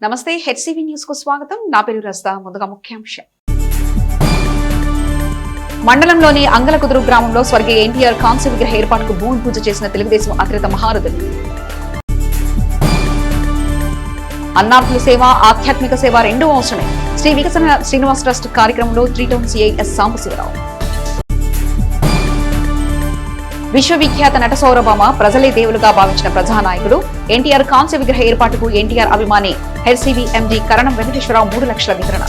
నమస్తే HCV news కు స్వాగతం. నా పేరు రస్తా. ముందుగా ముఖ్యాంశం. మండలంలోని అంగలకుదురు గ్రామంలో స్వర్గీయ ఎన్టీఆర్ కాంస్య విగ్రహ ఏర్పాటుకు భూమి పూజ చేసిన తెలుగుదేశం అతిరథ మహారథులు. అన్నార్థుల సేవ, ఆధ్యాత్మిక సేవ రెండూ అవసరమే. శ్రీ వికసన శ్రీనివాస్ ట్రస్ట్ కార్యక్రమంలో 3 టౌన్ సిఐ ఎస్ సాంబశివరావు. విశ్వవిఖ్యాత నట సౌరభామ ప్రజలే దేవులుగా భావించిన ప్రజానాయకుడు ఎన్టీఆర్ కాంస్య విగ్రహ ఏర్పాటుకు ఎన్టీఆర్ అభిమాని హెచ్సివి ఎండి కరణం వెంకటేశ్వరరావు 3 లక్షల వితరణ.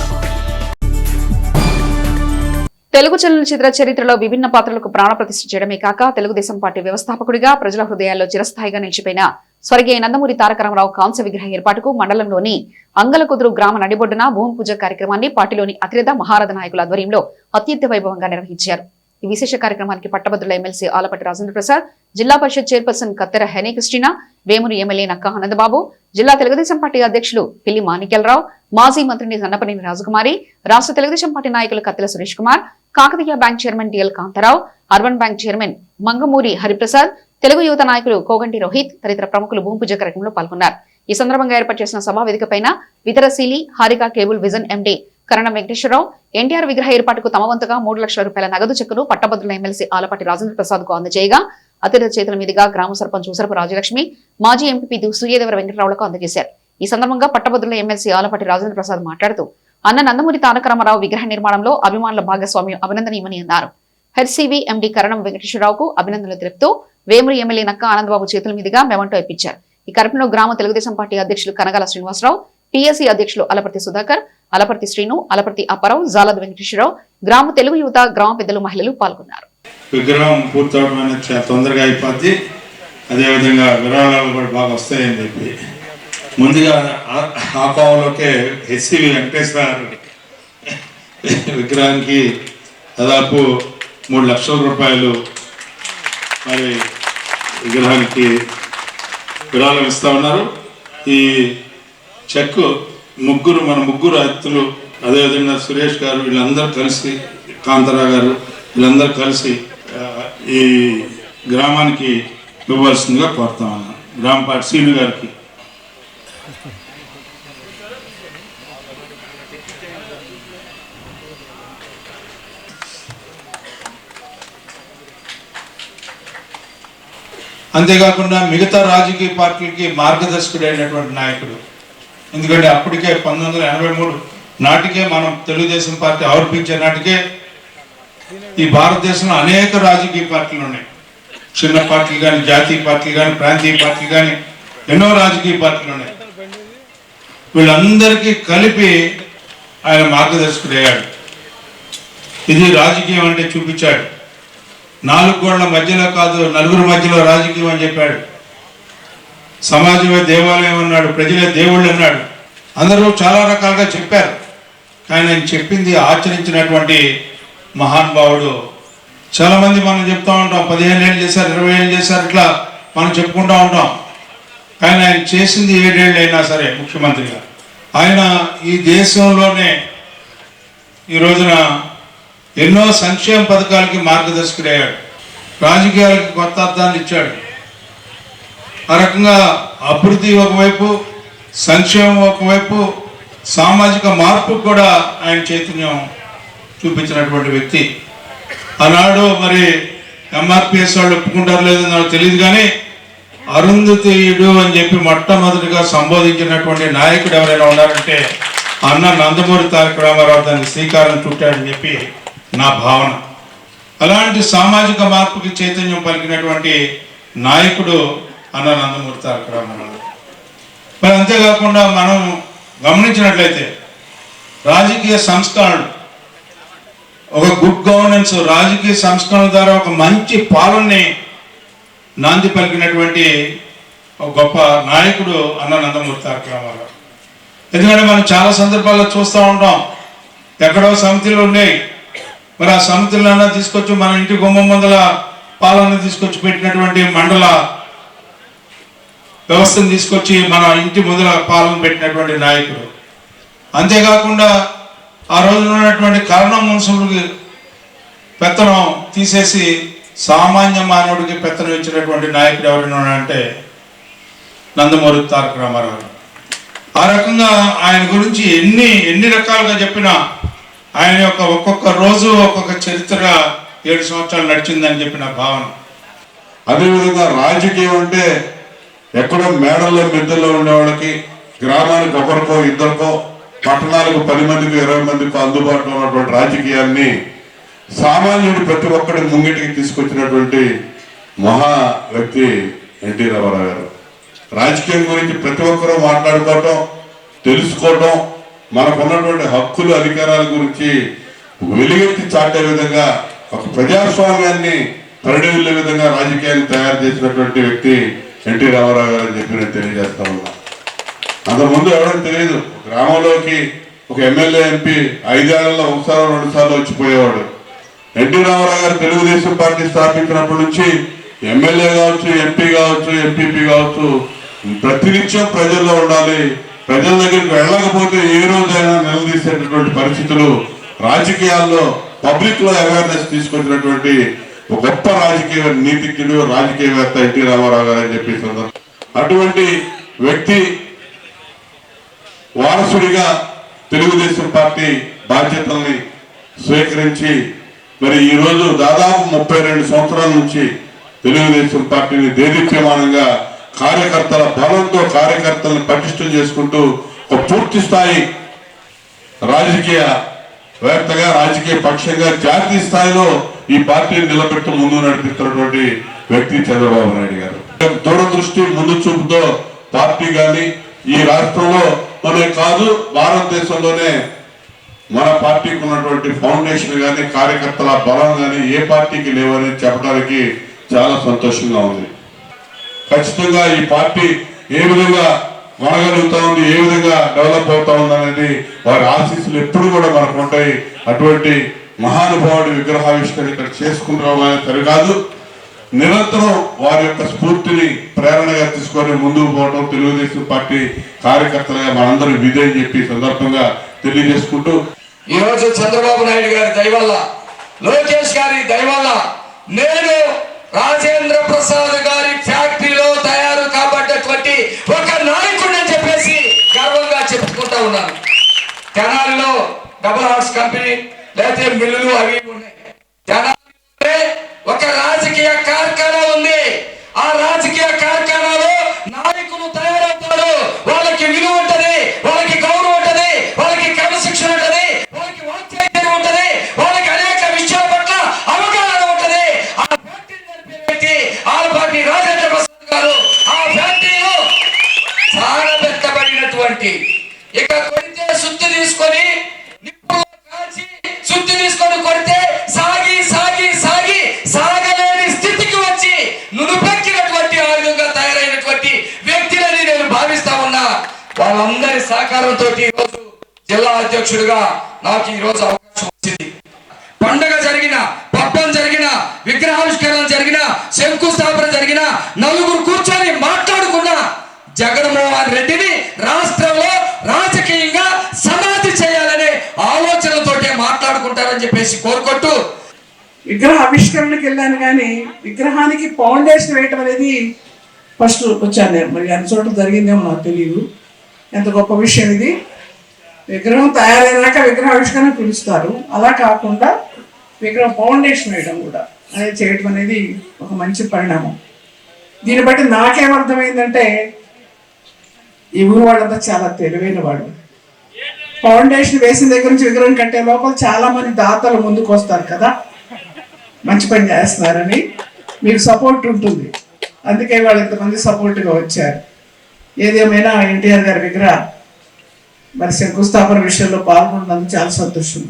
తెలుగు చలనచిత్ర చరిత్రలో విభిన్న పాత్రలకు ప్రాణప్రతిష్ఠ చేయడమే కాక తెలుగుదేశం పార్టీ వ్యవస్థాపకుడిగా ప్రజల హృదయాల్లో చిరస్థాయిగా నిలిచిపోయిన స్వర్గీయ నందమూరి తారక రామారావు కాంస్య విగ్రహ ఏర్పాటుకు మండలంలోని అంగలకుదురు గ్రామ నడిబొడ్డున భూమి పూజ కార్యక్రమాన్ని పార్టీలోని అతిరథ మహారథ నాయకుల ఆధ్వర్యంలో అత్యంత వైభవంగా నిర్వహించారు. ఈ విశేష కార్యక్రమానికి పట్టభద్రుల ఎమ్మెల్సీ ఆలపాటి రాజేంద్ర ప్రసాద్, జిల్లా పరిషత్ చైర్పర్సన్ కత్తెర హెనీ క్రిస్టినా, వేమూరు ఎమ్మెల్యే నక్కా ఆనందబాబు, జిల్లా తెలుగుదేశం పార్టీ అధ్యక్షులు పిల్లి మాణిక్యాలరావు, మాజీ మంత్రిని సన్నపనేని రాజకుమారి, రాష్ట్ర తెలుగుదేశం పార్టీ నాయకులు Kattela Suresh Kumar, Kakatiya bank chairman DL Kantharao, urban bank chairman Mangamuri Hariprasad, Telugu యువత నాయకులు కోగంటి రోహిత్ తదితర ప్రముఖులు భూమి పూజ కార్యక్రమంలో పాల్గొన్నారు. ఈ సందర్భంగా ఏర్పాటు చేసిన సభా వేదికపైన వితరశీలి హారిక కేబుల్ విజన్ ఎండి కరణం వెంకటేశ్వరరావు ఎన్టీఆర్ విగ్రహ ఏర్పాటుకు తమ వంతుగా 3 లక్షల రూపాయల నగదు చెక్కును పట్టభద్రుల ఎమ్మెల్సీ ఆలపాటి రాజేంద్ర ప్రసాద్ కు అందజేయగా అతిరథ చేతుల మీదుగా గ్రామ సర్పంచ్ ఊసరపు రాజలక్ష్మి, మాజీ ఎంపీ సూర్యదేవర వెంకటరావులకు అందజేశారు. ఈ సందర్భంగా పట్టభద్రుల ఎమ్మెల్సీ ఆలపాటి రాజేంద్ర ప్రసాద్ మాట్లాడుతూ అన్న నందమూరి తారక రామారావు విగ్రహ నిర్మాణంలో అభిమానుల భాగస్వామ్యం అభినందనీయమని అన్నారు. హెచ్సివి ఎండి కరణం వెంకటేశ్వరరావుకు అభినందనలు తెలుపుతూ వేమూరు ఎమ్మెల్యే నక్కా ఆనందబాబు చేతుల మీదుగా మెమంటో ఇప్పించారు. ఈ కార్యక్రమంలో గ్రామ తెలుగుదేశం పార్టీ అధ్యక్షులు కనగాల శ్రీనివాసరావు, పిఎస్సి అధ్యక్షులు అలపర్తి సుధాకర్, అలపర్తి శ్రీను, అలపర్తి అప్పారావు, జాలద్ వెంకటేశ్వరరావు, గ్రామ తెలుగు యువత, గ్రామ పెద్దలు, మహిళలు పాల్గొన్నారు. విగ్రహం పూర్తవడం అనేది చాలా తొందరగా అయిపోద్ది, అదేవిధంగా విరాళాలు కూడా బాగా వస్తాయని చెప్పి ముందుగా ఆ కోవలోకే హెచ్సివి వెంకటేశ్వర విగ్రహానికి దాదాపు 3 లక్షల రూపాయలు మరి విగ్రహానికి విరాళం ఇస్తా ఉన్నారు. ఈ చెక్ మన ముగ్గురు అతిథులు, అదేవిధంగా సురేష్ గారు, వీళ్ళందరూ కలిసి, కాంతారావు గారు, వీళ్ళందరూ కలిసి ఈ గ్రామానికి ఇవ్వాల్సిందిగా కోరుతా ఉన్నాం. గ్రామ పార్టీ సీను గారికి. అంతేకాకుండా మిగతా రాజకీయ పార్టీలకి మార్గదర్శకుడైనటువంటి నాయకుడు. ఎందుకంటే అప్పటికే 1983 నాటికే మనం తెలుగుదేశం పార్టీ ఆవిర్భించే నాటికే ఈ భారతదేశంలో అనేక రాజకీయ పార్టీలు ఉన్నాయి. చిన్న పార్టీలు కానీ, జాతీయ పార్టీలు కానీ, ప్రాంతీయ పార్టీలు కానీ, ఎన్నో రాజకీయ పార్టీలు ఉన్నాయి. వీళ్ళందరికీ కలిపి ఆయన మార్గదర్శకుడయ్యాడు. ఇది రాజకీయం అంటే చూపించాడు. 4 గోళ్ల మధ్యలో కాదు, నలుగురు మధ్యలో రాజకీయం అని చెప్పాడు. సమాజమే దేవాలయం అన్నాడు, ప్రజలే దేవుళ్ళు అన్నాడు. అందరూ చాలా రకాలుగా చెప్పారు, కానీ ఆయన చెప్పింది ఆచరించినటువంటి మహానుభావుడు. చాలామంది మనం చెప్తూ ఉంటాం, 15 ఏళ్ళు చేశారు, 20 ఏళ్ళు చేశారు, ఇట్లా మనం చెప్పుకుంటూ ఉంటాం. కానీ ఆయన చేసింది 7 ఏళ్ళు అయినా సరే ముఖ్యమంత్రిగా. ఆయన ఈ దేశంలోనే ఈ రోజున ఎన్నో సంక్షేమ పథకాలకి మార్గదర్శకుడయ్యాడు. రాజకీయాలకి కొత్త అర్థాన్ని ఇచ్చాడు. ఆ రకంగా అభివృద్ధి ఒకవైపు, సంక్షేమం ఒకవైపు, సామాజిక మార్పు కూడా ఆయన చైతన్యం చూపించినటువంటి వ్యక్తి. ఆనాడు మరి ఎంఆర్పిఎస్ వాళ్ళు ఒప్పుకుంటారు లేదో నాకు తెలియదు, కానీ అరుంధతీయుడు అని చెప్పి మొట్టమొదటిగా సంబోధించినటువంటి నాయకుడు ఎవరైనా ఉన్నారంటే అన్న నందమూరి తారక రామారావు దానికి శ్రీకారం చుట్టాడని చెప్పి నా భావన. అలాంటి సామాజిక మార్పుకి చైతన్యం పలికినటువంటి నాయకుడు అన్న నందమూరి తారక రామారావు. మరి అంతేకాకుండా మనం గమనించినట్లయితే రాజకీయ సంస్కరణలు, ఒక గుడ్ గవర్నెన్స్, రాజకీయ సంస్కరణ ద్వారా ఒక మంచి పాలనని నాంది పలికినటువంటి ఒక గొప్ప నాయకుడు అన్న నందమూరి తారక రామారావు. ఎందుకంటే మనం చాలా సందర్భాల్లో చూస్తూ ఉంటాం, ఎక్కడో సమితిలు ఉన్నాయి, మరి ఆ సమితులన్నా తీసుకొచ్చి మన ఇంటి గుమ్మం ముందల పాలన తీసుకొచ్చి పెట్టినటువంటి మండల వ్యవస్థను తీసుకొచ్చి మన ఇంటి ముందల పాలన పెట్టినటువంటి నాయకుడు. అంతేకాకుండా ఆ రోజున ఉన్నటువంటి కరణం మున్సిపల్కి పెత్తనం తీసేసి సామాన్య మానవుడికి పెత్తనం ఇచ్చినటువంటి నాయకుడు ఎవరైనా అంటే నందమూరి తారక రామారావు. ఆ రకంగా ఆయన గురించి ఎన్ని రకాలుగా చెప్పినా ఆయన యొక్క ఒక్కొక్క రోజు ఒక్కొక్క చరిత్ర 7 సంవత్సరాలు నడిచిందని చెప్పిన భావన. అదేవిధంగా రాజకీయం అంటే ఎక్కడో మేడల్లో మిద్దల్లో ఉండే వాళ్ళకి, గ్రామానికి ఒకరికో ఇద్దరికో, పట్టణాలకు 10 మందికి 20 మందికి అందుబాటులో ఉన్నటువంటి రాజకీయాన్ని సామాన్యుడు ప్రతి ఒక్కరి ముంగిటికి తీసుకొచ్చినటువంటి మహా వ్యక్తి ఎన్టీ రామారావు గారు. రాజకీయం గురించి ప్రతి ఒక్కరూ మాట్లాడుకోవటం, తెలుసుకోవటం, మనకు ఉన్నటువంటి హక్కులు అధికారాల గురించి వెలుగెత్తి చాటే విధంగా ఒక ప్రజాస్వామ్యాన్ని పరిడివిల్లే విధంగా రాజకీయాన్ని తయారు చేసినటువంటి వ్యక్తి ఎన్టీ రామారావు గారు అని చెప్పి నేను తెలియజేస్తా ఉన్నా. అంతకుముందు ఎవరో తెలియదు, గ్రామంలోకి ఒక ఎమ్మెల్యే ఎంపీ 5 ఏళ్లలో 1 సార్లు 2 సార్లు వచ్చిపోయేవాడు. ఎన్టీ రామారావు గారు తెలుగుదేశం పార్టీ స్థాపించినప్పటి నుంచి ఎమ్మెల్యే కావచ్చు, ఎంపీ కావచ్చు, ఎంపీపీ కావచ్చు, ప్రతినిత్యం ప్రజల్లో ఉండాలి. ప్రజల దగ్గరికి వెళ్ళకపోతే ఏ రోజైనా నిలదీసేటటువంటి పరిస్థితులు, రాజకీయాల్లో పబ్లిక్ లో అవేర్నెస్ తీసుకొచ్చినటువంటి ఒక గొప్ప రాజకీయ నీతిజ్ఞుడు, రాజకీయవేత్త ఎన్టీ రామారావు గారు అని చెప్పి అటువంటి వ్యక్తి వారసుడిగా తెలుగుదేశం పార్టీ బాధ్యతల్ని స్వీకరించి మరి ఈ రోజు దాదాపు 32 సంవత్సరాల నుంచి తెలుగుదేశం పార్టీని దేదీప్యమానంగా కార్యకర్తల బలంతో కార్యకర్తలను పటిష్టం చేసుకుంటూ ఒక పూర్తి స్థాయి రాజకీయ వేత్తగా, రాజకీయ పక్షంగా జాతీయ స్థాయిలో ఈ పార్టీని నిలబెడుతూ ముందు నడిపిస్తున్నటువంటి వ్యక్తి చంద్రబాబు నాయుడు గారు. దూరదృష్టి, ముందు చూపుతో పార్టీ కానీ ఈ రాష్ట్రంలో మనే కాదు భారతదేశంలోనే మన పార్టీకి ఉన్నటువంటి ఫౌండేషన్ కానీ, కార్యకర్తల బలం కానీ ఏ పార్టీకి లేవని చెప్పడానికి చాలా సంతోషంగా ఉంది. ఖచ్చితంగా ఈ పార్టీ ఏ విధంగా మనగలుగుతా ఉంది, ఏ విధంగా డెవలప్ అవుతా ఉంది అనేది వారి ఆశీస్సులు ఎప్పుడు కూడా మనకు ఉంటాయి. అటువంటి మహానుభావుడి విగ్రహావిష్కరణ ఇక్కడ చేసుకుంటాం అనేది సరికాదు, నిరంతరం వారి యొక్క స్ఫూర్తిని ప్రేరణగా తీసుకొని ముందుకు పోవడం తెలుగుదేశం పార్టీ కార్యకర్తలుగా మనందరూ విధి అని చెప్పి సందర్భంగా తెలియజేసుకుంటూ, ఈ రోజు చంద్రబాబు నాయుడు గారి దయవల్ల, లోకేష్ గారి దయవల్ల నేను రాజేంద్ర ప్రసాద్ గారి ఫ్యాక్టరీలో తయారు కాబట్టినటువంటి ఒక నాయకుడు అని చెప్పేసి గర్వంగా చెప్పుకుంటా ఉన్నాను. తెనాలిలో డబుల్ హార్స్ కంపెనీ లేకపోతే మిల్లులు అవి ఉన్నాయి. తెనాలిలో ఒక రాజకీయ కార్ఖానా ఉంది. ఆ రాజకీయ కార్ఖానాలో నాయకులు తయారవుతారు. వాళ్ళకి విలువ ఉంటది, వాళ్ళకి గౌరవం ఉంటది, వాళ్ళకి క్రమశిక్షణ ఉంటది, వాళ్ళకి వాక్చాతుర్యం ఉంటది, వాళ్ళకి అనేక విషయాల పట్ల అవగాహన ఉంటది. ఆ ఫ్యాక్టరీ నడిపే వ్యక్తి ఆలపాటి రాజేంద్ర ప్రసాద్ గారు. ఆ ఫ్యాక్టరీలో సాగబెట్టబడినటువంటి ఇక కొడితే సుత్తి తీసుకొని నిప్పుల్లో కాల్చి సుత్తి తీసుకొని కొడితే సాగి సాగి సాగి సాగలేని స్థితికి వచ్చి నునుపెక్కినటువంటి ఆయుధంగా తయారైనటువంటి వ్యక్తులని నేను భావిస్తా ఉన్నా. వాళ్ళందరి సహకారంతో ఈరోజు జిల్లా అధ్యక్షుడిగా నాకు ఈ రోజు అవకాశం వచ్చింది. పండగ జరిగిన, పబ్బం జరిగిన, విగ్రహావిష్కరణ జరిగిన, శంకుస్థాపన జరిగిన, నలుగురు కూర్చొని మాట్లాడుకున్న జగన్మోహన్ రెడ్డిని రాష్ట్రంలో రాజకీయంగా సమాధి చేయాలనే ఆలోచనలతోటే మాట్లాడుకుంటారని చెప్పేసి కోరుకుంటూ విగ్రహ ఆవిష్కరణకి వెళ్ళాను. కానీ విగ్రహానికి ఫౌండేషన్ వేయటం అనేది ఫస్ట్ వచ్చాను నేను. మరి అన్ని చోట్ల జరిగిందేమో నాకు తెలియదు. ఎంత గొప్ప విషయం ఇది. విగ్రహం తయారైనాక విగ్రహావిష్కరణ పిలుస్తారు, అలా కాకుండా విగ్రహం ఫౌండేషన్ వేయడం కూడా అనేది చేయటం అనేది ఒక మంచి పరిణామం. దీన్ని బట్టి నాకేమర్థమైందంటే ఈ ఊరు వాళ్ళంతా చాలా తెలివైన వాళ్ళు. ఫౌండేషన్ వేసిన దగ్గర నుంచి విగ్రహం కట్టే లోపల చాలా మంది దాతలు ముందుకు వస్తారు కదా, మంచి పని చేస్తున్నారని మీకు సపోర్ట్ ఉంటుంది. అందుకే వాళ్ళు ఇంతమంది సపోర్ట్గా వచ్చారు. ఏదేమైనా ఎన్టీఆర్ గారి విగ్రహ మరి శంకుస్థాపన విషయంలో పాల్గొన్నందుకు చాలా సంతోషం.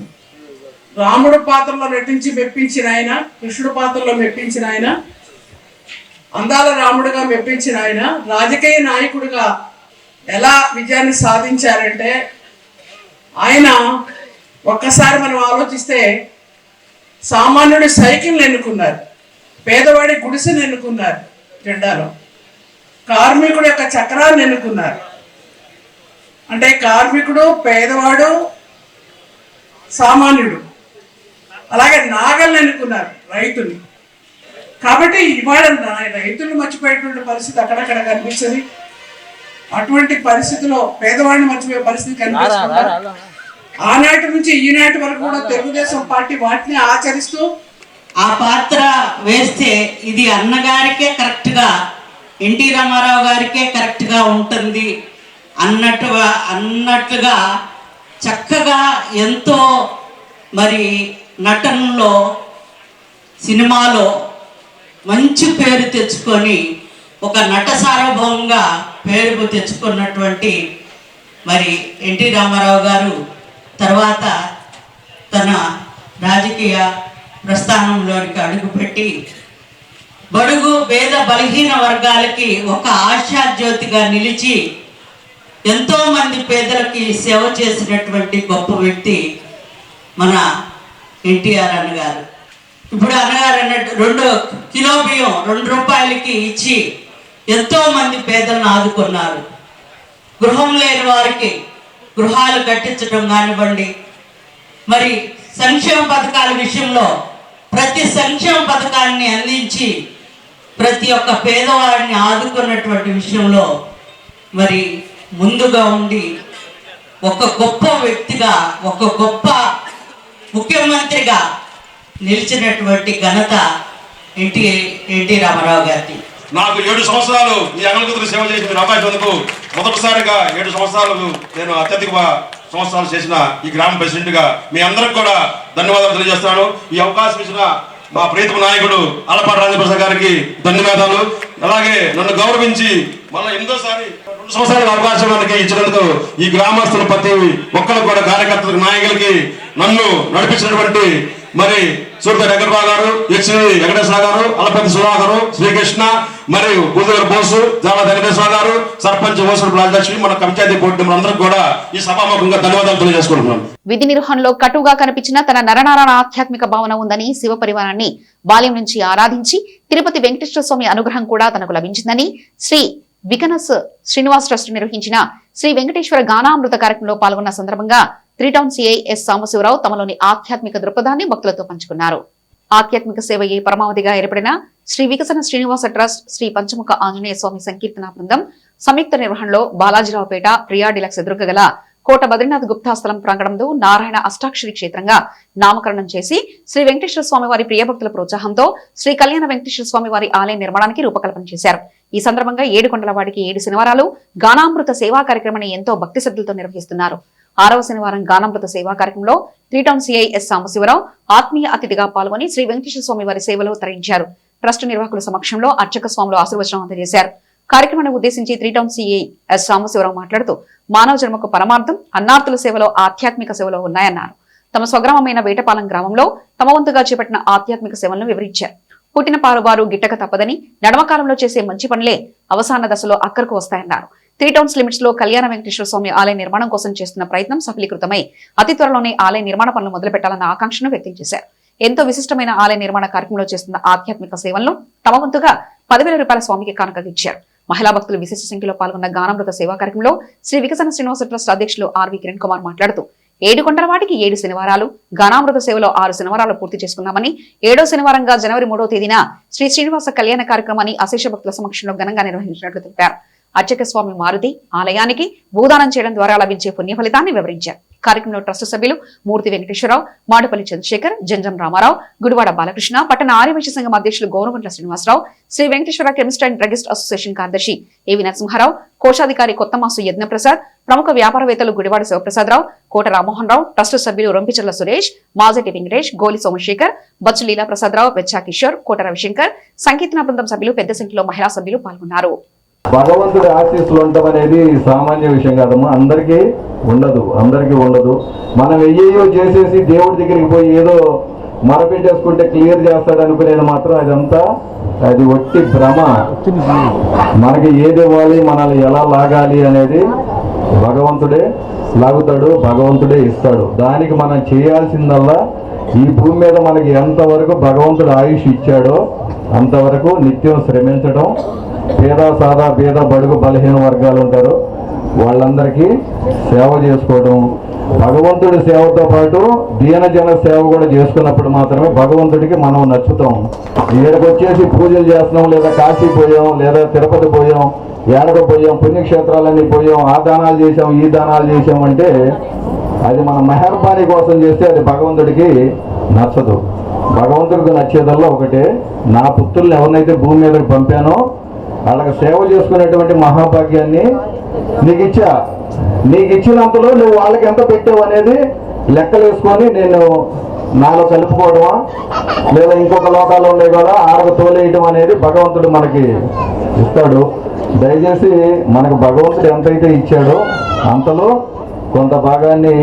రాముడు పాత్రలో నటించి మెప్పించిన ఆయన, కృష్ణుడు పాత్రలో మెప్పించిన ఆయన, అందాల రాముడుగా మెప్పించిన ఆయన, రాజకీయ నాయకుడిగా ఎలా విజయాన్ని సాధించారంటే ఆయన ఒక్కసారి మనం ఆలోచిస్తే సామాన్యుడి సైకిల్ని ఎన్నుకున్నారు, పేదవాడి గుడిసెని ఎన్నుకున్నారు జెండాలో, కార్మికుడు యొక్క చక్రాన్ని ఎన్నుకున్నారు. అంటే కార్మికుడు, పేదవాడు, సామాన్యుడు, అలాగే నాగల్ని ఎన్నుకున్నారు, రైతుని. కాబట్టి ఇవాళ రైతులు మర్చిపోయేటువంటి పరిస్థితి అక్కడక్కడ కనిపిస్తుంది. అటువంటి పరిస్థితిలో పేదవాడిని మర్చిపోయే పరిస్థితి కనిపిస్తుందా? ఆనాటి నుంచి ఈనాటి వరకు కూడా తెలుగుదేశం పార్టీ వాటిని ఆచరిస్తూ ఆ పాత్ర వేస్తే ఇది అన్నగారికే కరెక్ట్గా, ఎన్టీ రామారావు గారికే కరెక్ట్గా ఉంటుంది అన్నట్టుగా చక్కగా ఎంతో మరి నటనలో సినిమాలో మంచి పేరు తెచ్చుకొని ఒక నట సార్వభౌమంగా పేరు తెచ్చుకున్నటువంటి మరి ఎన్టీ రామారావు గారు తర్వాత తన రాజకీయ ప్రస్థానంలోనికి అడుగుపెట్టి బడుగు పేద బలహీన వర్గాలకి ఒక ఆశాజ్యోతిగా నిలిచి ఎంతో మంది పేదలకి సేవ చేసినటువంటి గొప్ప వ్యక్తి మన ఎన్టీఆర్ అన్నగారు. ఇప్పుడు అన్నగారు అన్నట్టు 2 కిలో బియ్యం 2 రూపాయలకి ఇచ్చి ఎంతో మంది పేదలను ఆదుకున్నారు. గృహం లేని వారికి గృహాలు కట్టించడం కానివ్వండి, మరి సంక్షేమ పథకాల విషయంలో ప్రతి సంక్షేమ పథకాన్ని అందించి ప్రతి ఒక్క పేదవాడిని ఆదుకున్నటువంటి విషయంలో మరి ముందుగా ఉండి ఒక గొప్ప వ్యక్తిగా, ఒక గొప్ప ముఖ్యమంత్రిగా నిలిచినటువంటి ఘనత ఎన్టీ రామారావు గారికి. నాకు 7 సంవత్సరాలు ఈ అంగళకుదురు సేవ చేసిన అబ్బాయినందుకు మొదటిసారిగా 7 సంవత్సరాలు నేను అత్యధిక సంవత్సరాలు చేసిన ఈ గ్రామ ప్రెసిడెంట్గా మీ అందరికి కూడా ధన్యవాదాలు తెలియజేస్తున్నాను. ఈ అవకాశం ఇచ్చిన మా ప్రీతమ నాయకుడు ఆలపాటి రాజప్రసాద్ గారికి ధన్యవాదాలు. అలాగే నన్ను గౌరవించి మళ్ళీ 2 సంవత్సరాల అవకాశం మనకి ఇచ్చినందుకు ఈ గ్రామస్తుల ప్రతి ఒక్కరికి కూడా కార్యకర్తలకు, నాయకులకి నన్ను నడిపించినటువంటి మరి సూర్య వెంకటరావు గారు, హెచ్వి వెంకటేశ్వర గారు, అలపతి సుధా గారు, శ్రీకృష్ణ, మరియు గురుదేవర బోసు, జాల వెంకటేశ్వర గారు, సర్పంచ్ ఓసూరు రాజలక్ష్మి, మన పంచాయతీ బోర్డు మెంబర్లందరికీ కూడా ఈ సభాముఖంగా ధన్యవాదాలు తెలియజేసుకుంటున్నాను. విధి నిర్వహణలో కటుగా కనిపించిన తన నరనారాయణ ఆధ్యాత్మిక భావన ఉందని, శివ పరివారాన్ని బాల్యం నుంచి ఆరాధించి తిరుపతి వెంకటేశ్వర స్వామి అనుగ్రహం కూడా తనకు లభించిందని శ్రీ వికనస్ శ్రీనివాస్ ట్రస్ట్ నిర్వహించిన శ్రీ వెంకటేశ్వర గానామృత కార్యక్రమంలో పాల్గొన్న సందర్భంగా 3 టౌన్ సిఐ ఎస్ సాంబశివరావు తమలోని ఆధ్యాత్మిక దృక్పథాన్ని భక్తులతో పంచుకున్నారు. ఆధ్యాత్మిక సేవయే పరమావధిగా ఏర్పడిన శ్రీ వికసన శ్రీనివాస ట్రస్ట్, శ్రీ పంచముఖ ఆంజనేయ స్వామి సంకీర్తన బృందం సంయుక్త నిర్వహణలో బాలాజీరావుపేట ప్రియా డిలక్స్ ఎదురుగా గల కోట బద్రీనాథ్ గుప్తా స్థలం ప్రాంగణంలో నారాయణ అష్టాక్షరి క్షేత్రంగా నామకరణం చేసి శ్రీ వెంకటేశ్వర స్వామి వారి ప్రియభక్తుల ప్రోత్సాహంతో శ్రీ కళ్యాణ వెంకటేశ్వర స్వామి వారి ఆలయ నిర్మాణానికి రూపకల్పన చేశారు. ఈ సందర్భంగా 7 కొండలవాడికి 7 శనివారాలు గానామృత సేవా కార్యక్రమాన్ని ఎంతో భక్తి శ్రద్ధలతో నిర్వహిస్తున్నారు. 6వ శనివారం గానామృత సేవా కార్యక్రమంలో 3 టౌన్ సిఐ ఎస్ సాంబశివరావు ఆత్మీయ అతిథిగా పాల్గొని శ్రీ వెంకటేశ్వర స్వామి వారి సేవలో తరించారు. ట్రస్ట్ నిర్వాహకుల సమక్షంలో అర్చక స్వాములు ఆశీర్వచనం అందజేశారు. కార్యక్రమాన్ని ఉద్దేశించి 3 టౌన్ సిఐ ఎస్ సాంబశివరావు మాట్లాడుతూ మానవ జన్మకు పరమార్థం అన్నార్థుల సేవలో ఆధ్యాత్మిక సేవలో ఉన్నాయన్నారు. తమ స్వగ్రామమైన వేటపాలెం గ్రామంలో తమ వంతుగా చేపట్టిన ఆధ్యాత్మిక సేవలను వివరించారు. పుట్టిన పారువారు గిట్టక తప్పదని, నడమకాలంలో చేసే మంచి పనులే అవసాన దశలో అక్కరకు వస్తాయన్నారు. 3 టౌన్స్ లిమిట్స్ లో కళ్యాణ వెంకటేశ్వర స్వామి ఆలయ నిర్మాణం కోసం చేస్తున్న ప్రయత్నం సఫలీకృతమై అతి త్వరలోనే ఆలయ నిర్మాణ పనులు మొదలుపెట్టాలన్న ఆకాంక్షను వ్యక్తం చేశారు. ఎంతో విశిష్టమైన ఆలయ నిర్మాణ కార్యక్రమంలో చేస్తున్న ఆధ్యాత్మిక సేవలను తమ వంతుగా 10,000 రూపాయల స్వామికి కానుకగా ఇచ్చారు. మహిళా భక్తులు విశిష్ట సంఖ్యలో పాల్గొన్న గానామృత సేవా కార్యక్రమంలో శ్రీ వికసన శ్రీనివాస ట్రస్ట్ అధ్యక్షులు ఆర్వి కిరణ్ కుమార్ మాట్లాడుతూ 7 కొండల వాటికి 7 శనివారాలు, గానామృత సేవలో 6 శనివారాలు పూర్తి చేసుకున్నామని, 7వ శనివారంగా జనవరి 3వ తేదీన శ్రీ శ్రీనివాస కళ్యాణ కార్యక్రమాన్ని అశేష భక్తుల సమక్షంలో ఘనంగా నిర్వహించినట్లు తెలిపారు. అర్చక స్వామి మారుతి ఆలయానికి భూదానం చేయడం ద్వారా లభించే పుణ్య ఫలితాన్ని వివరించారు. కార్యక్రమంలో ట్రస్ట్ సభ్యులు మూర్తి వెంకటేశ్వరరావు, మాడుపల్లి చంద్రశేఖర్, జంజం రామారావు, గుడివాడ బాలకృష్ణ, పట్టణ ఆర్యవైశ్య సంఘం అధ్యక్షులు Gouravantla Srinivasarao, Sri Venkateswara chemist and druggist association కార్యదర్శి ఏవి నరసింహారావు, కోశాధికారి కొత్తమాసు యజ్ఞప్రసాద్, ప్రముఖ వ్యాపారవేత్తలు గుడివాడ శివప్రసాదరావు, కోట రామ్మోహన్ రావు, ట్రస్ట్ సభ్యులు రొంపిచర్ల సురేష్, మాజటి వెంకటేష్, గోలి సోమశేఖర్, బచ్చు లీలా ప్రసాదరావు, వెచ్చా కిషోర్, కోట రవిశంకర్, సంకీర్తన బృందం సభ్యులు పెద్ద సంఖ్యలో మహిళా సభ్యులు పాల్గొన్నారు. భగవంతుడి ఆశీస్సులు ఉండటం అనేది సామాన్య విషయం కాదమ్మా. అందరికీ ఉండదు. మనం ఎయ్యో చేసేసి దేవుడి దగ్గరికి పోయి ఏదో మరపించేసుకుంటే క్లియర్ చేస్తాడు అనుకునేది మాత్రం అది ఒట్టి భ్రమ. మనకి ఏది ఇవ్వాలి, మనల్ని ఎలా లాగాలి అనేది భగవంతుడే లాగుతాడు, భగవంతుడే ఇస్తాడు. దానికి మనం చేయాల్సిందల్లా ఈ భూమి మీద మనకి ఎంతవరకు భగవంతుడు ఆయుష్ ఇచ్చాడో అంతవరకు నిత్యం శ్రమించడం, పేద సాదా పేద బడుగు బలహీన వర్గాలు ఉంటారు వాళ్ళందరికీ సేవ చేసుకోవడం, భగవంతుడి సేవతో పాటు దీనజన సేవ కూడా చేసుకున్నప్పుడు మాత్రమే భగవంతుడికి మనం నచ్చుతాం. ఇక్కడికి వచ్చేసి పూజలు చేస్తున్నాం, లేదా కాశీ పోయాం, లేదా తిరుపతి పోయాం, ఏడకు పోయాం, పుణ్యక్షేత్రాలన్నీ పోయాం, ఆ దానాలు చేసాం, ఈ దానాలు చేసాం అంటే అది మన మెహర్బానీ కోసం చేస్తే అది భగవంతుడికి నచ్చదు. భగవంతుడికి నచ్చేదల్లా ఒకటే, నా పుత్రుల్ని ఎవరినైతే భూమి మీదకి పంపానో వాళ్ళకి సేవ చేసుకునేటువంటి మహాభాగ్యాన్ని నీకు ఇచ్చా. నీకు ఇచ్చినంతలో నువ్వు వాళ్ళకి ఎంత పెట్టావు అనేది లెక్కలు వేసుకొని నేను నాలో కలుపుకోవడమా లేదా ఇంకొక లోకాలు ఉన్నాయి కదా ఆడకు తోలేయడం అనేది భగవంతుడు మనకి ఇస్తాడు. దయచేసి మనకు భగవంతుడు ఎంతైతే ఇచ్చాడో అంతలో కొంత భాగాన్ని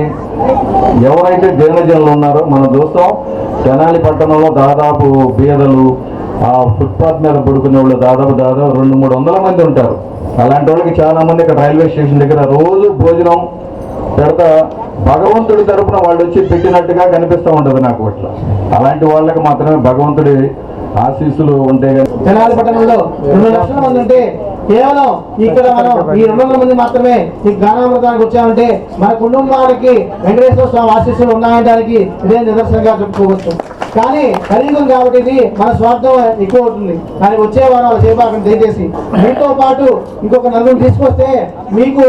ఎవరైతే దీనజనులు ఉన్నారో మనం చూస్తాం. తెనాలి పట్టణంలో దాదాపు బీదలు, ఆ ఫుట్పాత్ మీద పడుకునే వాళ్ళు దాదాపు 200-300 మంది ఉంటారు. అలాంటి వాళ్ళకి చాలా మంది ఇక్కడ రైల్వే స్టేషన్ దగ్గర రోజు భోజనం పెడతా భగవంతుడి తరపున వాళ్ళు వచ్చి పెట్టినట్టుగా కనిపిస్తూ ఉంటుంది నాకు. అట్లా అలాంటి వాళ్ళకి మాత్రమే భగవంతుడి ఆశీస్సులు ఉంటాయి. తెనాలి పట్టణంలో 2 లక్షల మంది ఉంటే కేవలం ఇక్కడ మనం ఈ 200 మంది మాత్రమే ఈ గానామృతానికి వచ్చామంటే మన కుటుంబానికి వెంకటేశ్వర స్వామి ఆశీస్సులు ఉన్నాయడానికి ఇదే నిదర్శనంగా చెప్పుకోవచ్చు. కానీ కలియుగం కాబట్టి ఇది మన స్వార్థం ఎక్కువ అవుతుంది. కానీ వచ్చే వారం వాళ్ళ సేవకుని దయచేసి మీతో పాటు ఇంకొక 4 తీసుకొస్తే మీకు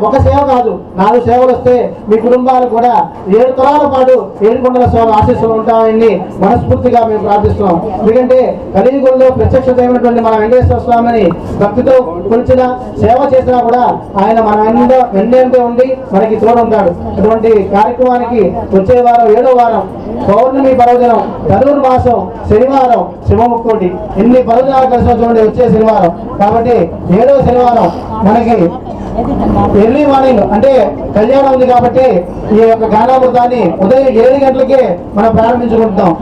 ఒక సేవ కాదు 4 సేవలు వస్తే మీ కుటుంబాలు కూడా 7 తరాల పాటు ఏడుకొండల స్వామి ఆశీస్సులు ఉంటాయని మనస్ఫూర్తిగా మేము ప్రార్థిస్తున్నాం. ఎందుకంటే కలియుగంలో ప్రత్యక్షమైనటువంటి మన వెంకటేశ్వర స్వామిని భక్తితో కొలిచిన సేవ చేసినా కూడా ఆయన మన వెన్నంటే ఉండి మనకి తోడుంటాడు. అటువంటి కార్యక్రమానికి వచ్చే వారం 7వ వారం పౌర్ణమి పర్వదినం ధనుర్మాసం శనివారం శివముక్కోటి ఎన్ని పర్వదినాలు కలిసి వచ్చినటువంటి వచ్చే శనివారం కాబట్టి 7వ శనివారం మనకి ఎర్లీ మార్నింగ్ అంటే కళ్యాణం ఉంది కాబట్టి ఈ యొక్క గానామృతాన్ని ఉదయం 7 గంటలకే మనం ప్రారంభించుకుంటాం.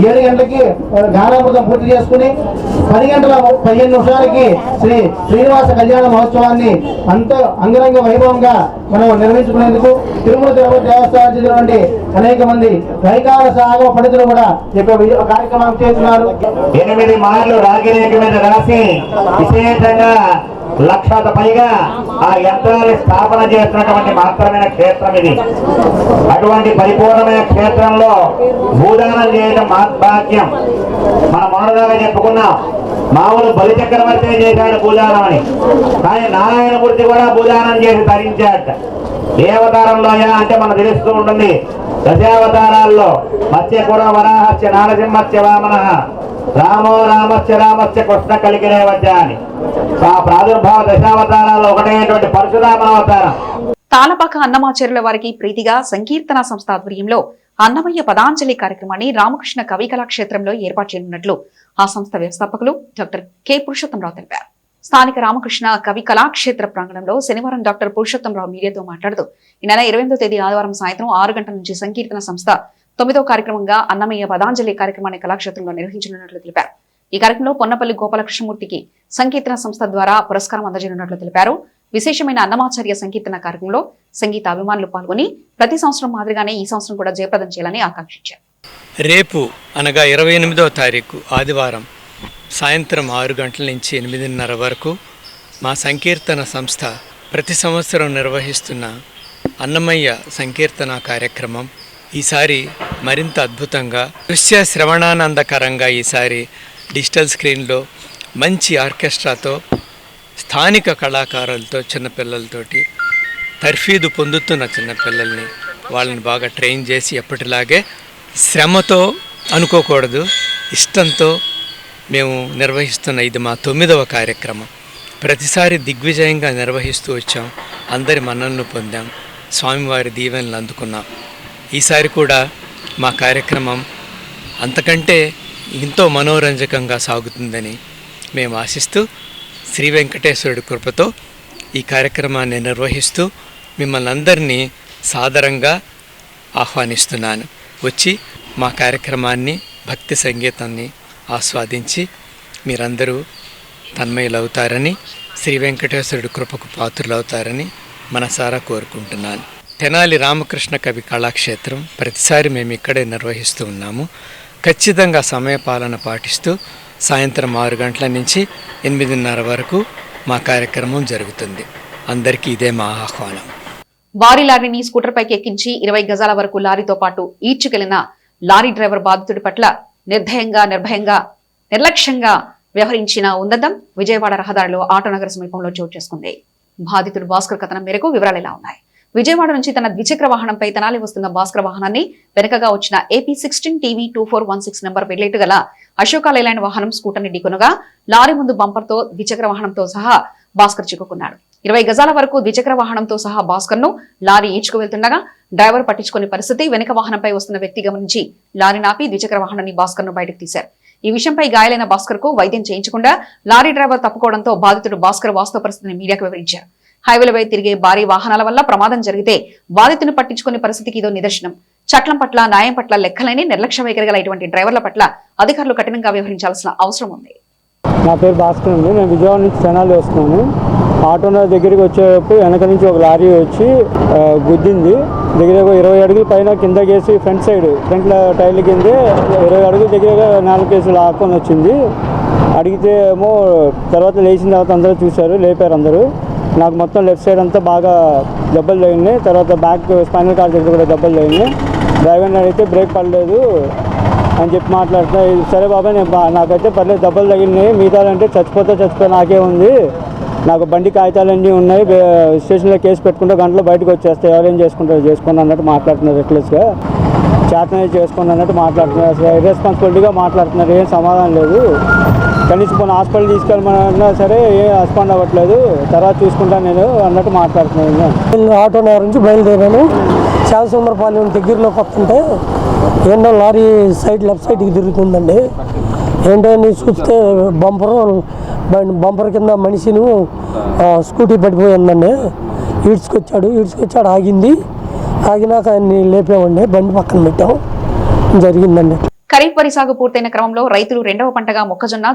7 గంటలకి గానామృతం పూర్తి చేసుకుని 10 గంటల 15 నిమిషాలకి శ్రీనివాస కళ్యాణ మహోత్సవాన్ని అంగరంగ వైభవంగా మనం నిర్వహించుకునేందుకు తిరుమల తిరుపతి దేవస్థానం నుండి అనేక మంది వైకాల సాగవ పండితులు కూడా ఈ యొక్క కార్యక్రమం చేస్తున్నారు. 8 మార్లు రాగిరేఖ మీద రాసి విశేషంగా 1,00,000 పైగా ఆ యంత్రాన్ని స్థాపన చేస్తున్నటువంటి మాత్రమైన క్షేత్రం ఇది. అటువంటి పరిపూర్ణమైన క్షేత్రంలో భూదానం చేయడం మహద్భాగ్యం. మనం మొదటగా చెప్పుకున్నాం మామూలు బలి చక్రవర్తి చేశాడు భూదానం అని, కానీ నారాయణమూర్తి కూడా భూదానం చేసి ధరించాడు. ఏ అవతారంలోయా అంటే మనకు తెలుస్తూ ఉంటుంది. దశావతారాల్లో మత్స్యకూర వరాహస్య నారసింహస్య వామన రామో రామస్య కృష్ణ కలిగినే వద్ద అని ఆ ప్రాదుర్భావ దశావతారాల్లో ఒకటైనటువంటి పరశురామ అవతారం. తాళపాక అన్నమాచార్యుల వారికి ప్రీతిగా సంకీర్తన సంస్థ ఆధ్వర్యంలో అన్నమయ్య పదాంజలి కార్యక్రమాన్ని రామకృష్ణ కవి కళాక్షేత్రంలో ఏర్పాటు చేయనున్నట్లు ఆ సంస్థ వ్యవస్థాపకులు డాక్టర్ కె పురుషోత్తంరావు తెలిపారు. స్థానిక రామకృష్ణ కవి కళాక్షేత్ర ప్రాంగణంలో శనివారం డాక్టర్ పురుషోత్తంరావు మీడియాతో మాట్లాడుతూ ఈ నెల 28వ తేదీ ఆదివారం సాయంత్రం 6 గంటల నుంచి సంకీర్తన సంస్థ 9వ కార్యక్రమంగా అన్నమయ్య పదాంజలి కార్యక్రమాన్ని కళాక్షేత్రంలో నిర్వహించనున్నట్లు తెలిపారు. ఈ కార్యక్రమంలో పొన్నపల్లి గోపాలకృష్ణమూర్తికి సంకీర్తన సంస్థ ద్వారా పురస్కారం అందజేయనున్నట్లు తెలిపారు. విశేషమైన అన్నమాచార్య సంకీర్తన కార్యక్రమంలో సంగీత అభిమానులు పాల్గొని ప్రతి సంవత్సరం మాదిరిగానే ఈ సంవత్సరం కూడా జయప్రదం చేయాలని ఆకాంక్షించారు. రేపు అనగా 28వ తారీఖు ఆదివారం సాయంత్రం 6 గంటల నుంచి 8:30 వరకు మా సంకీర్తన సంస్థ ప్రతి సంవత్సరం నిర్వహిస్తున్న అన్నమయ్య సంకీర్తన కార్యక్రమం ఈసారి మరింత అద్భుతంగా దృశ్య శ్రవణానందకరంగా ఈసారి డిజిటల్ స్క్రీన్లో మంచి ఆర్కెస్ట్రాతో స్థానిక కళాకారులతో చిన్నపిల్లలతోటి తర్ఫీదు పొందుతున్న చిన్నపిల్లల్ని వాళ్ళని బాగా ట్రైన్ చేసి ఎప్పటిలాగే శ్రమతో అనుకోకూడదు ఇష్టంతో మేము నిర్వహిస్తున్న ఇది మా 9వ కార్యక్రమం. ప్రతిసారి దిగ్విజయంగా నిర్వహిస్తూ వచ్చాం. అందరి మన్ననలు పొందాం. స్వామివారి దీవెనలు అందుకున్నాం. ఈసారి కూడా మా కార్యక్రమం అంతకంటే ఎంతో మనోరంజకంగా సాగుతుందని మేము ఆశిస్తూ శ్రీ వెంకటేశ్వరుడి కృపతో ఈ కార్యక్రమాన్ని నిర్వహిస్తూ మిమ్మల్ని అందరినీ సాదరంగా ఆహ్వానిస్తున్నాను. వచ్చి మా కార్యక్రమాన్ని భక్తి సంగీతాన్ని ఆస్వాదించి మీరందరూ తన్మయులవుతారని శ్రీ వెంకటేశ్వరుడి కృపకు పాత్రులవుతారని మనసారా కోరుకుంటున్నాను. తెనాలి రామకృష్ణ కవి కళాక్షేత్రం ప్రతిసారి మేము ఇక్కడే నిర్వహిస్తూ ఉన్నాము. ఖచ్చితంగా సమయపాలన పాటిస్తూ సాయంత్రం 6 గంటల నుంచి 8:30 వరకు మా కార్యక్రమం జరుగుతుంది. అందరికీ ఇదే మా ఆహ్వానం. భారీ లారీని స్కూటర్ పైకి ఎక్కించి 20 గజాల వరకు లారీతో పాటు ఈడ్చుకెళ్లిన లారీ డ్రైవర్ బాధితుడి పట్ల నిర్భయంగా నిర్లక్ష్యంగా వ్యవహరించిన ఉదంతం విజయవాడ రహదారిలో ఆటోనగర్ సమీపంలో చోటు చేసుకుంది. బాధితుడు భాస్కర్ కథనం మేరకు వివరాలు ఇలా ఉన్నాయి. విజయవాడ నుంచి తన ద్విచక్ర వాహనంపై తెనాలి వస్తున్న భాస్కర్ వాహనాన్ని వెనకగా వచ్చిన AP16 TV 2416 నంబర్ ప్లేట్ గల అశోక లేలాండ్ వాహనం స్కూటర్ని ఢీకొనగా లారీ ముందు బంపర్తో ద్విచక్ర వాహనంతో సహా భాస్కర్ చిక్కుకున్నాడు. 20 గజాల వరకు ద్విచక్ర వాహనంతో సహా భాస్కర్ ను లారీ ఈడ్చుకు వెళ్తుండగా డ్రైవర్ పట్టించుకునే పరిస్థితి. వెనుక వాహనంపై వస్తున్న వ్యక్తి గమనించి లారీ నాపి ద్విచక్ర వాహనాన్ని భాస్కర్ ను బయటకు తీశారు. ఈ విషయంపై గాయాలైన భాస్కర్ కు వైద్యం చేయించకుండా లారీ డ్రైవర్ తప్పుకోవడంతో బాధితుడు భాస్కర్ వాస్తవ పరిస్థితిని మీడియాకు వివరించారు. హైవేలపై తిరిగే భారీ వాహనాల వల్ల ప్రమాదం జరిగితే బాధితుని పట్టించుకునే పరిస్థితికి ఇదో నిదర్శనం. చట్టం పట్ల న్యాయం పట్ల లెక్కలేని నిర్లక్ష్య వైఖరి గల ఇటువంటి డ్రైవర్ల పట్ల అధికారులు కఠినంగా వ్యవహరించాల్సిన అవసరం ఉంది. నా పేరు భాస్కర్ అండి. నేను విజయవాడ నుంచి తెనాలి వస్తున్నాను. ఆటోనగర్ దగ్గరికి వచ్చేటప్పుడు వెనక నుంచి ఒక లారీ వచ్చి గుద్దింది. దగ్గర 20 అడుగుల పైన కింద కేసి ఫ్రంట్ టైర్ల కిందే 20 అడుగుల దగ్గర 4 కేసులు లాక్కొని వచ్చింది. అడిగితే ఏమో తర్వాత లేచిన తర్వాత అందరూ చూశారు, లేపారు అందరూ. నాకు మొత్తం లెఫ్ట్ సైడ్ అంతా బాగా దెబ్బలు తగిలినాయి. తర్వాత బ్యాక్ స్పైనల్ కార్డ్ దగ్గర కూడా దెబ్బలు తగిలినాయి. డ్రైవర్ని అడిగితే బ్రేక్ పడలేదు అని చెప్పి మాట్లాడుతున్నా. సరే బాబాయ్, నాకైతే పర్లేదు, దెబ్బలు తగిలినాయి, మిగతాలంటే చచ్చిపోతే నాకే ఉంది, నాకు బండి కాగితాలన్నీ ఉన్నాయి, స్టేషన్లో కేసు పెట్టుకుంటే గంటలో బయటకు వచ్చేస్తాయి, ఎవరేం చేసుకుంటారు చేసుకోండి అన్నట్టు మాట్లాడుతున్నారు. రెక్లెస్గా చేతనే చేసుకోండి అన్నట్టు మాట్లాడుతున్నారు. అసలు ఇర్రెస్పాన్సిబిలిటీగా మాట్లాడుతున్నారు. ఏం సమాధానం లేదు. కనీసం కొన్ని హాస్పిటల్ తీసుకెళ్ళమన్నా సరే ఏం రెస్పాండ్ అవ్వట్లేదు, తర్వాత చూసుకుంటాను నేను అన్నట్టు మాట్లాడుతున్నాను. నేను ఆటోనగర్ నుంచి బయలుదేరాను. శాసనపాలెం దగ్గరలోకి వస్తుంటే ఏంటో లారీ లెఫ్ట్ సైడ్కి తిరుగుతుందండి. ఏంటో అని చూస్తే బంపర్ కింద మనిషిని స్కూటీ పడిపోయిందండి. ఈడ్చుకొచ్చాడు, ఆగినాక అన్ని లేపేవండి, బండి పక్కన పెట్టాం, జరిగిందండి. ఖరీఫ్ వరి సాగు పూర్తయిన క్రమంలో రైతులు రెండవ పంటగా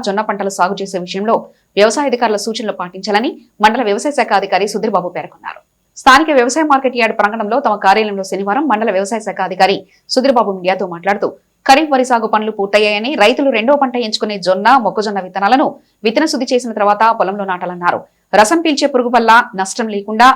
జొన్న పంటలు సాగు చేసే విషయంలో వ్యవసాయ అధికారుల సూచనలు పాటించాలని మండల వ్యవసాయ శాఖ అధికారి సుధీర్ బాబు పేర్కొన్నారు. స్థానిక వ్యవసాయ మార్కెట్ యార్డ్ ప్రాంగణంలో తమ కార్యాలయంలో శనివారం మండల వ్యవసాయ శాఖ అధికారి సుధీర్ బాబు మీడియాతో మాట్లాడుతూ ఖరీఫ్ వరి సాగు పనులు పూర్తయ్యాయని, రైతులు రెండవ పంట ఎంచుకునే మొక్కజొన్న విత్తనాలను విత్తన శుద్ధి చేసిన తర్వాత పొలంలో నాటాలన్నారు. రసం పీల్చే పురుగు వల్ల నష్టం లేకుండా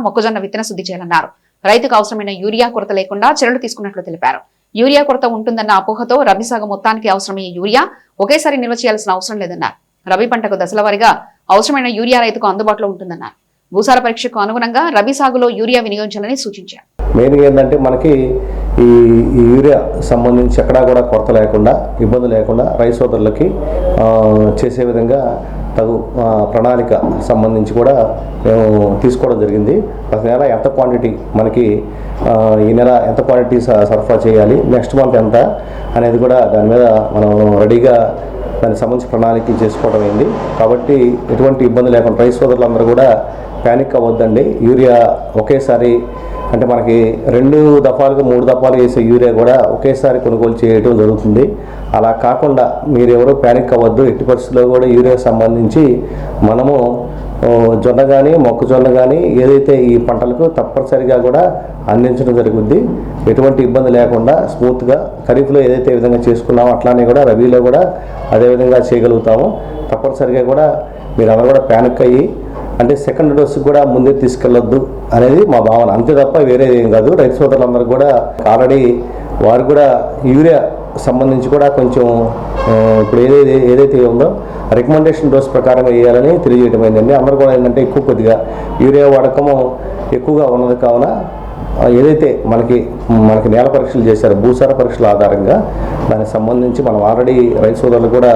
మొక్కజొన్న విత్తన శుద్ధి చేయాలన్నారు. రైతుకు అవసరమైన యూరియా కొరత లేకుండా చర్యలు తీసుకున్నట్లు తెలిపారు. యూరియా కొరత ఉంటుందన్న అపోహతో రబీ సాగు మొత్తానికి అవసరమయ్యే యూరియా ఒకేసారి నిల్వ చేయాల్సిన అవసరం లేదన్నారు. రబీ పంటకు దశల వారీగా అవసరమైన యూరియా రైతుకు అందుబాటులో ఉంటుందన్నారు. భూసార పరీక్షకు అనుగుణంగా రబీ సాగులో యూరియా వినియోగించాలని సూచించారు. మెయిన్గా ఏంటంటే మనకి ఈ యూరియా సంబంధించి ఎక్కడా కూడా కొరత లేకుండా, ఇబ్బంది లేకుండా రైతు సోదరులకి చేసే విధంగా తగు ప్రణాళిక సంబంధించి కూడా మేము తీసుకోవడం జరిగింది. ప్రతి నెల ఎంత క్వాంటిటీ మనకి ఈ నెల ఎంత క్వాంటిటీ సరఫరా చేయాలి, నెక్స్ట్ మంత్ ఎంత అనేది కూడా దాని మీద మనం రెడీగా దానికి సంబంధించి ప్రణాళిక చేసుకోవడం అయింది. కాబట్టి ఎటువంటి ఇబ్బంది లేకుండా రైతు సోదరులందరూ కూడా ప్యానిక్ అవ్వద్దండి. యూరియా ఒకేసారి అంటే మనకి 2 దఫాలుగా 3 దఫాలు వేసే యూరియా కూడా ఒకేసారి కొనుగోలు చేయడం జరుగుతుంది. అలా కాకుండా మీరు ఎవరో ప్యానిక్ అవ్వద్దు. ఎట్టి పరిస్థితుల్లో కూడా యూరియా సంబంధించి మనము జొన్న కానీ మొక్కజొన్న కానీ ఏదైతే ఈ పంటలకు తప్పనిసరిగా కూడా అందించడం జరుగుద్ది. ఎటువంటి ఇబ్బంది లేకుండా స్మూత్గా ఖరీఫ్లో ఏదైతే విధంగా చేసుకున్నామో అట్లానే కూడా రబీలో కూడా అదేవిధంగా చేయగలుగుతాము. తప్పనిసరిగా కూడా మీరు అందరూ కూడా ప్యానిక్ అయ్యి అంటే సెకండ్ డోస్ కూడా ముందే తీసుకెళ్ళొద్దు అనేది మా భావన, అంతే తప్ప వేరే ఏం కాదు. రైతు సోదరులందరూ కూడా ఆల్రెడీ వారు కూడా యూరియా సంబంధించి కూడా కొంచెం ఇప్పుడు ఏదైతే ఉందో రికమెండేషన్ డోస్ ప్రకారం వేయాలని తెలియజేయడం అయిందండి. అందరూ కూడా ఏంటంటే కొద్దిగా యూరియా వాడకము ఎక్కువగా ఉన్నది కావున ఏదైతే మనకి నేల పరీక్షలు చేశారో భూసార పరీక్షల ఆధారంగా దానికి సంబంధించి మనం ఆల్రెడీ రైతు సోదరులు కూడా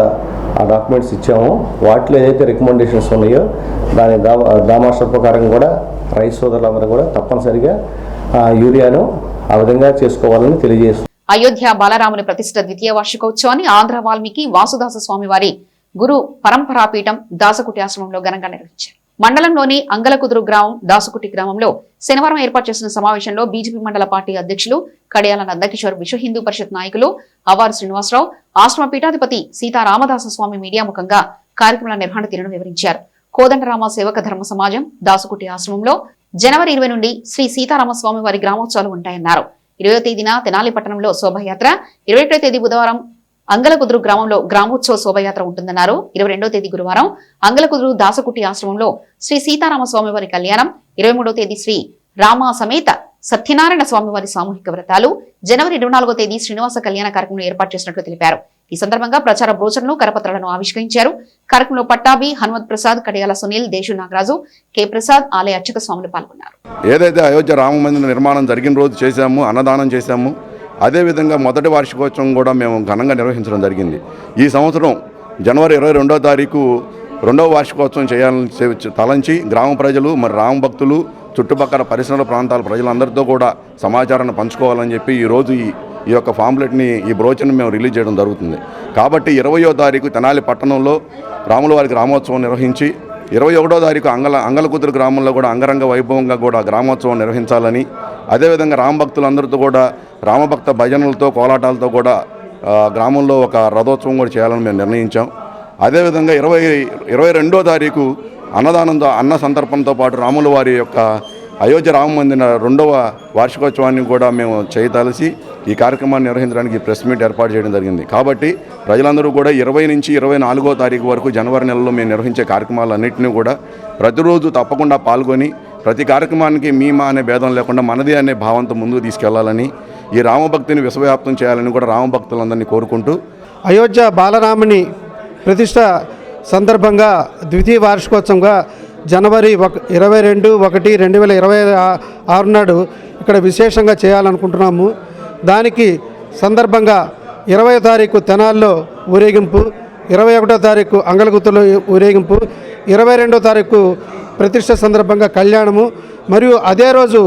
ఆ డాక్యుమెంట్స్ ఇచ్చాము. వాటిలో ఏదైతే రికమెండేషన్స్ ఉన్నాయో దాని దామాస్టర్ ప్రకారం కూడా రైతు సోదరులందరూ కూడా తప్పనిసరిగా యూరియాను ఆ విధంగా చేసుకోవాలని తెలియజేస్తుంది. అయోధ్య బాలరాముని ప్రతిష్ఠ ద్వితీయ వార్షికోత్సవాన్ని ఆంధ్ర వాల్మీకి వాసుదాస స్వామి వారి గురు పరంపరాపీఠం దాసకుటి ఆశ్రమంలో ఘనంగా నిర్వహించారు. మండలంలోని అంగలకుదురు గ్రామం దాసుకుటి గ్రామంలో శనివారం ఏర్పాటు చేసిన సమావేశంలో బీజేపీ మండల పార్టీ అధ్యక్షులు కడియాల నందకిషోర్, విశ్వ హిందూ పరిషత్ నాయకులు అవారు శ్రీనివాసరావు, ఆశ్రమ పీఠాధిపతి సీతారామదాస స్వామి మీడియా ముఖంగా కార్యక్రమాల నిర్వహణ తీరును వివరించారు. కోదండరామ సేవక ధర్మ సమాజం దాసుకుటి ఆశ్రమంలో జనవరి 20 నుండి శ్రీ సీతారామస్వామి వారి గ్రామోత్సవాలు ఉంటాయన్నారు. 20వ తేదీన తెనాలి పట్టణంలో శోభయాత్ర, 21వ తేదీ బుధవారం అంగలకుదురు గ్రామంలో గ్రామోత్సవ శోభయాత్ర ఉంటుందన్నారు. 22వ తేదీ గురువారం అంగలకుదురు దాసకుటి ఆశ్రమంలో శ్రీ సీతారామస్వామి వారి కళ్యాణం, 23వ తేదీ శ్రీ రామ సమేత సత్యనారాయణ స్వామి వారి సామూహిక వ్రతాలు, జనవరి 24వ తేదీ శ్రీనివాస కళ్యాణ కార్యక్రమం ఏర్పాటు చేసినట్లు తెలిపారు. ఈ సందర్భంగా ప్రచార బ్రోచర్లను కరపత్రాలను ఆవిష్కరించారు. కార్యక్రమంలో పట్టాభి, హనుమంత్ ప్రసాద్, కడియాల సునీల్, దేశు నాగరాజు, కె ప్రసాద్, ఆలయ అర్చక స్వాములు పాల్గొన్నారు. ఏదైతే అయోధ్య రామ మందిర నిర్మాణం జరిగిన రోజు చేశాము, అన్నదానం చేశాము, అదేవిధంగా మొదటి వార్షికోత్సవం కూడా మేము ఘనంగా నిర్వహించడం జరిగింది. ఈ సంవత్సరం జనవరి 22వ తారీఖు 2వ వార్షికోత్సవం చేయాలని తలంచి గ్రామ ప్రజలు, మరి రామ భక్తులు, చుట్టుపక్కల పరిసర ప్రాంతాల ప్రజలందరితో కూడా సమాచారాన్ని పంచుకోవాలని చెప్పి ఈరోజు ఈ యొక్క పాంప్లెట్ని, ఈ బ్రోచర్ని మేము రిలీజ్ చేయడం జరుగుతుంది. కాబట్టి 20వ తారీఖు తెనాలి పట్టణంలో రాముల వారి గ్రామోత్సవం నిర్వహించి 21వ తారీఖు అంగలకుదురు గ్రామంలో కూడా అంగరంగ వైభవంగా కూడా గ్రామోత్సవం నిర్వహించాలని, అదేవిధంగా రామభక్తులందరితో కూడా రామభక్త భజనలతో, కోలాటాలతో కూడా గ్రామంలో ఒక రథోత్సవం కూడా చేయాలని మేము నిర్ణయించాం. అదేవిధంగా 22వ తారీఖు అన్న సందర్భంతో పాటు రాముల వారి యొక్క అయోధ్య రామ మందిర 2వ వార్షికోత్సవాన్ని కూడా మేము చేయదలిసి ఈ కార్యక్రమాన్ని నిర్వహించడానికి ప్రెస్ మీట్ ఏర్పాటు చేయడం జరిగింది. కాబట్టి ప్రజలందరూ కూడా 20 నుంచి 24వ తారీఖు వరకు జనవరి నెలలో మేము నిర్వహించే కార్యక్రమాలన్నింటినీ కూడా ప్రతిరోజు తప్పకుండా పాల్గొని ప్రతి కార్యక్రమానికి మా అనే భేదం లేకుండా మనదే అనే భావంతో ముందుకు తీసుకెళ్లాలని, ఈ రామభక్తిని విశ్వవ్యాప్తం చేయాలని కూడా రామభక్తులందరినీ కోరుకుంటూ అయోధ్య బాలరాముని ప్రతిష్ట సందర్భంగా ద్వితీయ వార్షికోత్సవంగా జనవరి 22/1/2026 నాడు ఇక్కడ విశేషంగా చేయాలనుకుంటున్నాము. దానికి సందర్భంగా 20వ తారీఖు తెనాల్లో ఊరేగింపు, 21వ తారీఖు అంగలగుత్తులో ఊరేగింపు, 22వ తారీఖు ప్రతిష్ట సందర్భంగా కళ్యాణము, మరియు అదే రోజు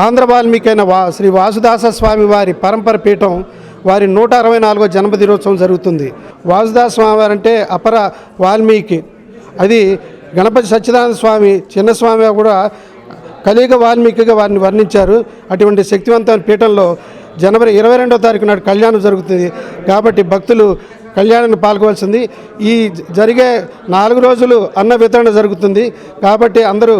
ఆంధ్ర వాల్మీకి అయిన శ్రీ వాసుదాస స్వామి వారి పరంపర పీఠం వారి 164వ జన్మదినోత్సవం జరుగుతుంది. వాసుదాస స్వామి వారు అంటే అపర వాల్మీకి. అది గణపతి సచ్చిదానంద స్వామి చిన్నస్వామి కూడా కలియుగ వాల్మీకిగా వారిని వర్ణించారు. అటువంటి శక్తివంతమైన పీఠంలో జనవరి 22వ తారీఖు నాడు కళ్యాణం జరుగుతుంది. కాబట్టి భక్తులు కళ్యాణాన్ని పాల్గొవలసింది. ఈ జరిగే 4 రోజులు అన్న వితరణ జరుగుతుంది. కాబట్టి అందరూ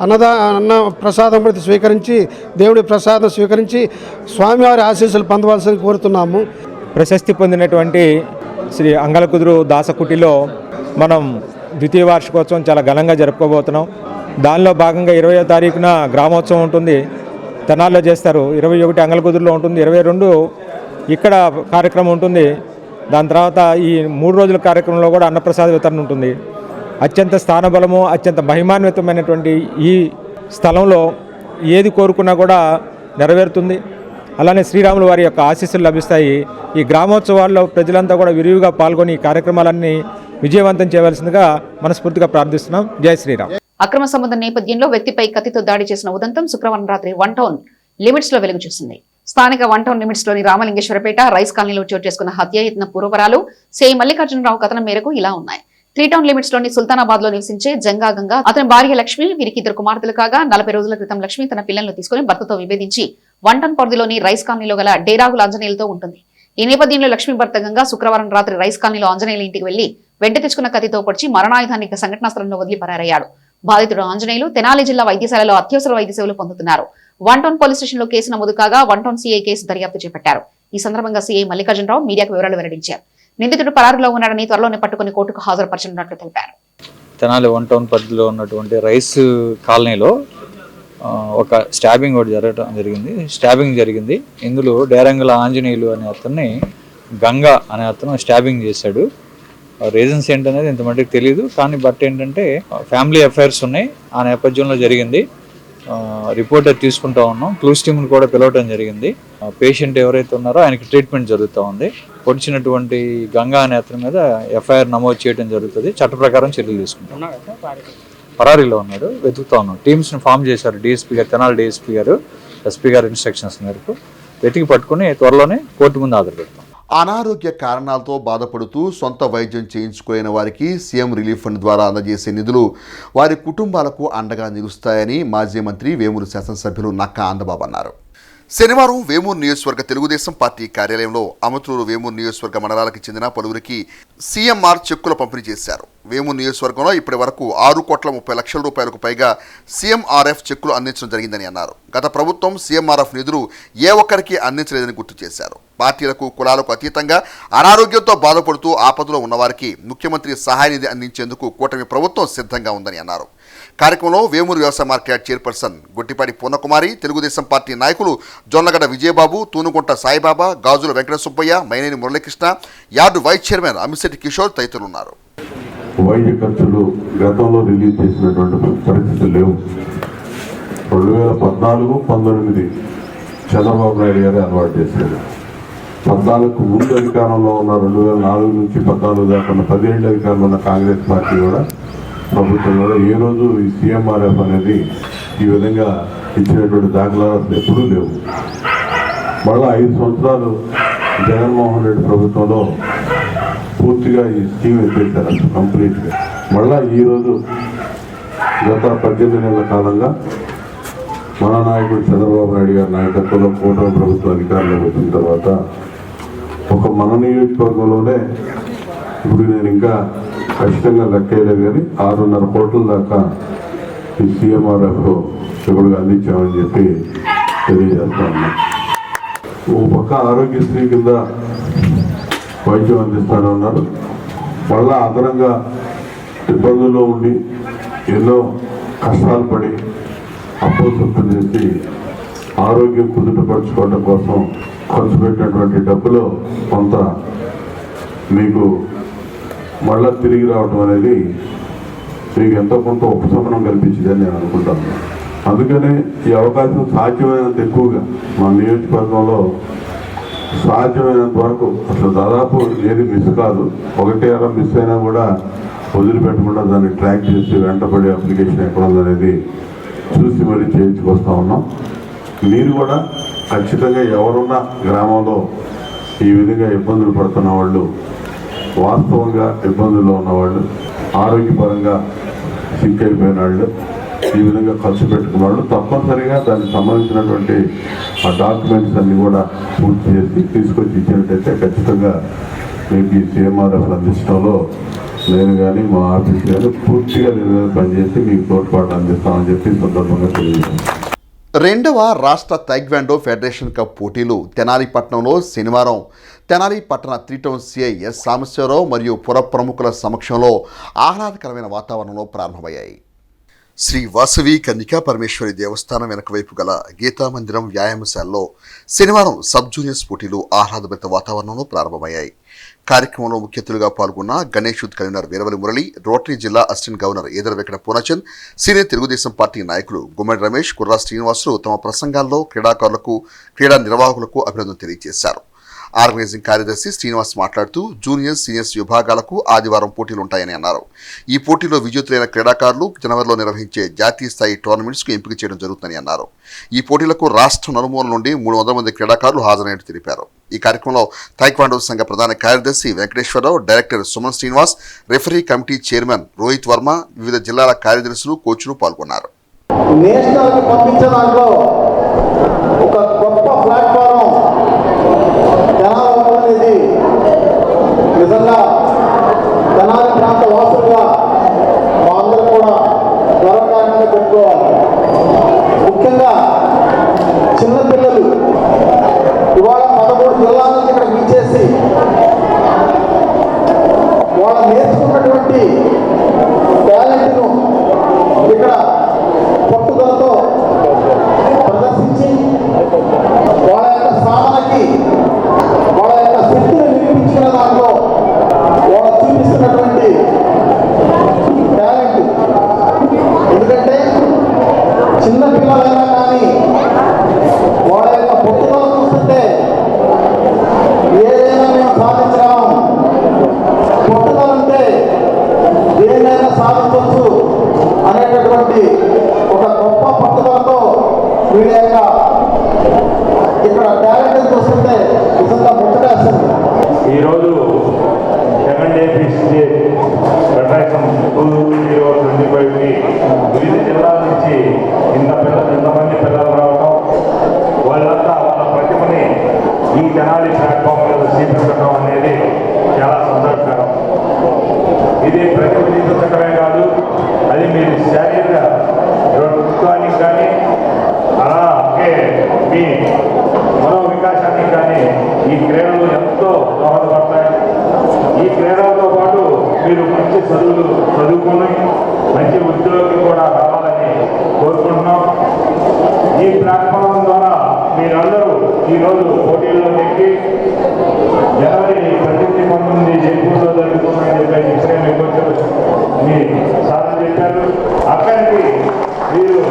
అన్న ప్రసాదం స్వీకరించి, దేవుడి ప్రసాదం స్వీకరించి స్వామివారి ఆశీస్సులు పొందవలసింది కోరుతున్నాము. ప్రశస్తి పొందినటువంటి శ్రీ అంగలకుదురు దాసకుటిలో మనం ద్వితీయ వార్షికోత్సవం చాలా ఘనంగా జరుపుకోబోతున్నాం. దానిలో భాగంగా 20వ తారీఖున గ్రామోత్సవం ఉంటుంది, తెనాల్లో చేస్తారు. 21 అంగలకుదురులో ఉంటుంది, 22 ఇక్కడ కార్యక్రమం ఉంటుంది. దాని తర్వాత ఈ 3 రోజుల కార్యక్రమంలో కూడా అన్నప్రసాద వితరణ ఉంటుంది. అత్యంత స్థానబలము, అత్యంత మహిమాన్వితమైనటువంటి ఈ స్థలంలో ఏది కోరుకున్నా కూడా నెరవేరుతుంది. అలానే శ్రీరాముల వారి యొక్క ఆశీస్సులు లభిస్తాయి. ఈ గ్రామోత్సవాల్లో ప్రజలంతా కూడా విరివిగా పాల్గొని ఈ కార్యక్రమాలన్నీ విజయవంతం చేయవలసిందిగా మనస్ఫూర్తిగా ప్రార్థిస్తున్నాం. జై శ్రీరామ్. అక్రమ సంబంధం నేపథ్యంలో వ్యక్తిపై కత్తితో దాడి చేసిన ఉదంతం శుక్రవారం రాత్రి 1 టౌన్ లిమిట్స్ లో వెలుగు చూసింది. స్థానిక 1 టౌన్ లిమిట్స్ లోని రామలింగేశ్వరపేట రైస్ కాలనీలో చోటు చేసుకున్న హత్యాయత్న పూర్వపరాలు సిఐ మల్లికార్జునరావు కథనం మేరకు ఇలా ఉన్నాయి. 3 టౌన్ లిమిట్స్ లోని సుల్తానాబాద్ లో నివసించే జంగా గంగా, అతని భార్య లక్ష్మి, వీరికి 2 కుమార్తెలు కాగా 40 రోజుల క్రితం లక్ష్మి తన పిల్లలను తీసుకుని భర్తతో విభేదించి 1 టౌన్ పరిధిలోని రైస్ కాలనీలో గల డేరాగుల ఆంజనేయులతో ఉంటుంది. ఈ నేపథ్యంలో లక్ష్మి భర్త గంగా శుక్రవారం రాత్రి రైస్ కాలనీలో ఆంజనేయుల ఇంటికి వెళ్లి వెంట తెచ్చుకున్న కత్తితో పొడిచి మరణాయుధాన్ని సంఘటనా స్థలంలో వదిలి పరారయ్యాడు. బాధితుడు ఆంజనేయులు తెనాలి జిల్లా వైద్యశాలలో అత్యవసర వైద్య సేవలు పొందుతున్నారు. 1 టౌన్ పోలీస్ స్టేషన్ లో కేసు నమోదు కాగా 1 టౌన్ సీఐ కేసు దర్యాప్తు చేపట్టారు. ఈ సందర్భంగా సీఐ మల్లికార్జునరావు మీడియాకు వివరాలు వెల్లడించారు. నిందితుడు పరారులో ఉన్నాడని త్వరలోనే పట్టుకుని కోర్టుకు హాజరుపరచనున్నట్లు తెలిపారు. తెనాలి 1 టౌన్ పరిధిలో ఉన్నటువంటి రైస్ కాలనీలో ఒక స్టాబింగ్ ఒకటి స్టాబింగ్ జరిగింది. ఇందులో డేరంగుల ఆంజనేయులు అనే అతన్ని గంగా అనే అతను స్టాబింగ్ చేశాడు. రీజన్స్ ఏంటనేది ఇంత మటుకు తెలియదు, కానీ బట్ ఏంటంటే ఫ్యామిలీ అఫైర్స్ ఉన్నాయి. ఆ నేపథ్యంలో జరిగింది. రిపోర్ట్ తీసుకుంటా ఉన్నాం. క్లూస్ టీమ్ని కూడా పిలవటం జరిగింది. పేషెంట్ ఎవరైతే ఉన్నారో ఆయనకి ట్రీట్మెంట్ జరుగుతూ ఉంది. పొడిచినటువంటి గంగా అనే అతని మీద ఎఫ్ఐఆర్ నమోదు చేయడం జరుగుతుంది. చట్ట ప్రకారం చర్యలు తీసుకుంటాం. పరారీలో ఉన్నాడు, వెతుకుతా ఉన్నాం. టీమ్స్ని ఫామ్ చేశారు డిఎస్పీ గారు, తెనాలి డిఎస్పీ గారు, ఎస్పీ గారు ఇన్స్ట్రక్షన్స్ మేరకు వెతికి పట్టుకుని త్వరలోనే కోర్టు ముందు హాజరుపెడతాం. అనారోగ్య కారణాలతో బాధపడుతూ సొంత వైద్యం చేయించుకునే వారికి సీఎం రిలీఫ్ ఫండ్ ద్వారా అందజేసే నిధులు వారి కుటుంబాలకు అండగా నిలుస్తాయని మాజీ మంత్రి వేమూరు శాసనసభ్యులు నక్కా ఆనందబాబు అన్నారు. శనివారం వేమూరు నియోజకవర్గ తెలుగుదేశం పార్టీ కార్యాలయంలో అమతూరు వేమూరు నియోజకవర్గ మండలాలకు చెందిన పలువురికి సీఎంఆర్ చెక్కుల పంపిణీ చేశారు. వేమూరు నియోజకవర్గంలో ఇప్పటి వరకు 6,30,00,000 రూపాయలకు పైగా సీఎంఆర్ఎఫ్ చెక్కులు అందించడం జరిగిందని అన్నారు. గత ప్రభుత్వం సీఎంఆర్ఎఫ్ నిధులు ఏ ఒక్కరికి అందించలేదని గుర్తు చేశారు. పార్టీలకు, కులాలకు అతీతంగా అనారోగ్యంతో బాధపడుతూ ఆపదలో ఉన్నవారికి ముఖ్యమంత్రి సహాయ నిధి అందించేందుకు కూటమి ప్రభుత్వం సిద్ధంగా ఉందని అన్నారు. కార్యక్రమంలో వేమూరు వ్యవసాయ market chairperson Gottipati Purnakumari, Telugudesam party నాయకులు Jonnagadda Vijayababu, Tunugunta Saibaba, Gajula Venkata Subbaiah, Maineni Muralikrishna, yard vice chairman Amisetti Kishore తదితరులు ఉన్నారు. వైద్య ఖర్చులు గతంలో రిలీజ్ చేసినటువంటి పరిస్థితులు లేవు. 2014-19 చంద్రబాబు నాయుడు గారే అలవాటు చేశారు. 14కు ముందు అధికారంలో ఉన్న 2004 నుంచి 14 దాకా ఉన్న 10 ఏళ్ళ అధికారంలో ఉన్న కాంగ్రెస్ పార్టీ కూడా ప్రభుత్వం కూడా ఏ రోజు ఈ సీఎంఆర్ఎఫ్ అనేది ఈ విధంగా ఇచ్చినటువంటి దాఖలాలు ఎప్పుడూ లేవు. మళ్ళీ 5 సంవత్సరాలు జగన్మోహన్ రెడ్డి ప్రభుత్వంలో పూర్తిగా ఈ స్కీమ్ ఎత్తేసారు కంప్లీట్గా. మళ్ళీ ఈరోజు గత 18 నెలల కాలంగా మన నాయకుడు చంద్రబాబు నాయుడు గారి నాయకత్వంలో కూటమి ప్రభుత్వం అధికారంలోకి వచ్చిన తర్వాత ఒక మన నియోజకవర్గంలోనే ఇప్పుడు నేను ఇంకా ఖచ్చితంగా లెక్కేయలేదు కానీ 6.5 కోట్ల దాకా ఈ సీఎంఆర్ఎఫ్ ఇప్పుడు అందించామని చెప్పి తెలియజేస్తా ఉన్నా. ఓ పక్క ఆరోగ్యశ్రీ కింద వైద్యం అందిస్తూనే ఉన్నారు. మళ్ళా అదనంగా ఇబ్బందుల్లో ఉండి ఎన్నో కష్టాలు పడి అప్పులు సొప్పులు చేసి ఆరోగ్యం కుదుటపరచుకోవడం కోసం ఖర్చు పెట్టినటువంటి డబ్బులో కొంత మీకు మళ్ళా తిరిగి రావడం అనేది మీకు ఎంతో కొంత ఉపశమనం కల్పించిందని నేను అనుకుంటాను. అందుకనే ఈ అవకాశం సాధ్యమైనంత ఎక్కువగా మా నియోజకవర్గంలో సాధ్యమైనంత వరకు అసలు దాదాపు ఏది మిస్ కాదు. 1 మిస్ అయినా కూడా వదిలిపెట్టకుండా దాన్ని ట్రాక్ చేసి వెంటబడి అప్లికేషన్ ఎక్కడ ఉందనేది చూసి మరీ చేయించుకొస్తా ఉన్నాం. మీరు కూడా ఖచ్చితంగా ఎవరున్నా గ్రామంలో ఈ విధంగా ఇబ్బందులు పడుతున్న వాళ్ళు, వాస్తవంగా ఇబ్బందుల్లో ఉన్నవాళ్ళు, ఆరోగ్యపరంగా సిక్ అయిపోయిన వాళ్ళు, ఈ విధంగా ఖర్చు పెట్టుకున్న వాళ్ళు తప్పనిసరిగా దానికి సంబంధించినటువంటి ఆ డాక్యుమెంట్స్ అన్నీ కూడా పూర్తి చేసి తీసుకొచ్చి ఇచ్చినట్టయితే ఖచ్చితంగా మీకు ఈ సీఎంఆర్ఎఫ్ అందించడంలో నేను కానీ మా ఆఫీస్ కానీ పూర్తిగా పనిచేసి మీకు తోడ్పాటు అందిస్తామని చెప్పి సందర్భంగా తెలియజేస్తాను. 2వ రాష్ట్ర తైక్వాండో ఫెడరేషన్ కప్ పోటీలు తెనాలి పట్టణంలో శనివారం తెనాలి పట్టణ 3 టౌన్ సిఐ ఎస్ సాంబశివరావు మరియు పుర ప్రముఖుల సమక్షంలో ఆహ్లాదకరమైన వాతావరణంలో ప్రారంభమయ్యాయి. శ్రీ వాసవి కన్నికా పరమేశ్వరి దేవస్థానం వెనక వైపు గల గీతామందిరం వ్యాయామశాలలో శనివారం సబ్ జూనియర్స్ పోటీలు ఆహ్లాదభరిత వాతావరణంలో ప్రారంభమయ్యాయి. కార్యక్రమంలో ముఖ్య అతిథులుగా పాల్గొన్న Ganesh youth convener Veeravali Murali, rotary జిల్లా assistant governor Edara Venkata Purnachand, senior Telugudesam party నాయకులు గుమ్మడి రమేష్, కుర్రా శ్రీనివాసులు తమ ప్రసంగాల్లో క్రీడాకారులకు, క్రీడా నిర్వాహకులకు అభినందన తెలియజేశారు. ఆర్గనైజింగ్ కార్యదర్శి శ్రీనివాస్ మాట్లాడుతూ జూనియర్స్, సీనియర్స్ విభాగాలకు ఆదివారం పోటీలుంటాయని అన్నారు. ఈ పోటీలో విజేతులైన క్రీడాకారులు జనవరిలో నిర్వహించే జాతీయ స్థాయి టోర్నమెంట్స్కు ఎంపిక చేయడం జరుగుతుందని అన్నారు. ఈ పోటీలకు రాష్ట్ర నలుమూల నుండి 300 మంది క్రీడాకారులు హాజరైనట్టు తెలిపారు. ఈ కార్యక్రమంలో తైక్వాండో సంఘ ప్రధాన కార్యదర్శి Venkateswara Rao, director Suman Srinivas, referee committee chairman Rohit Varma, వివిధ జిల్లాల కార్యదర్శులు, కోచ్లు పాల్గొన్నారు. ఒక గొప్ప ప్లాట్ఫారం తెనాలి అనేది నిజంగా తెనాలి ప్రాంత వాసులుగా మా అందరూ కూడా గర్వకారణంగా పెట్టుకోవాలి. ముఖ్యంగా చిన్నపిల్లలు ఇవాళ 13 జిల్లాల నుంచి ఇక్కడ విచ్చేసి వాళ్ళు నేర్చుకున్నటువంటి టాలెంట్ను ఇక్కడ పట్టుదలతో ప్రదర్శించి వాళ్ళ యొక్క సాధనకి, వాళ్ళ యొక్క శక్తిని నిరూపించిన దాంట్లో వాళ్ళు చూపిస్తున్నటువంటి టాలెంట్. ఎందుకంటే చిన్న పిల్లలైనా కానీ వాళ్ళ యొక్క పట్టుదల చూస్తుంటే ఏదైనా మేము సాధించగలం, పట్టుదల ఉంటే దేన్నైనా సాధించవచ్చు అనేటటువంటి ఒక గొప్ప పట్టుదలతో వీళ్ళ యొక్క ఇక్కడ టాలెంట్ చూస్తుంటే నిజంగా ముట్టేస్తుంది. ఈరోజు 7 APC ఫెడరేషన్ 2025కి వివిధ జిల్లాల నుంచి ఇంతమంది పిల్లలు రావడం, వాళ్ళంతా వాళ్ళ ప్రతిభని ఈ తెనాలి ప్లాట్ఫామ్ మీద చూపించడం అనేది చాలా సంతోషకరం. ఇది ప్రతిభ చూపించడమే కాదు, అది మీరు శారీరక దృఢత్వానికి కానీ అలాగే మీ మనో వికాసానికి కానీ ఈ క్రీడలు ఎంతో దోహదపడతాయి. ఈ క్రీడలతో పాటు మీరు మంచి చదువుకుని మంచి ఉద్యోగం కూడా ఈ ప్లాట్ఫామ్ ద్వారా మీరందరూ ఈరోజు పోటీల్లో ఎక్కి జనవరి 18, 19 జైపూర్లో జరుగుతున్నాయని చెప్పేసి ఇప్పుడే మీకు మీ సాధన చెప్పారు. అక్కడికి మీరు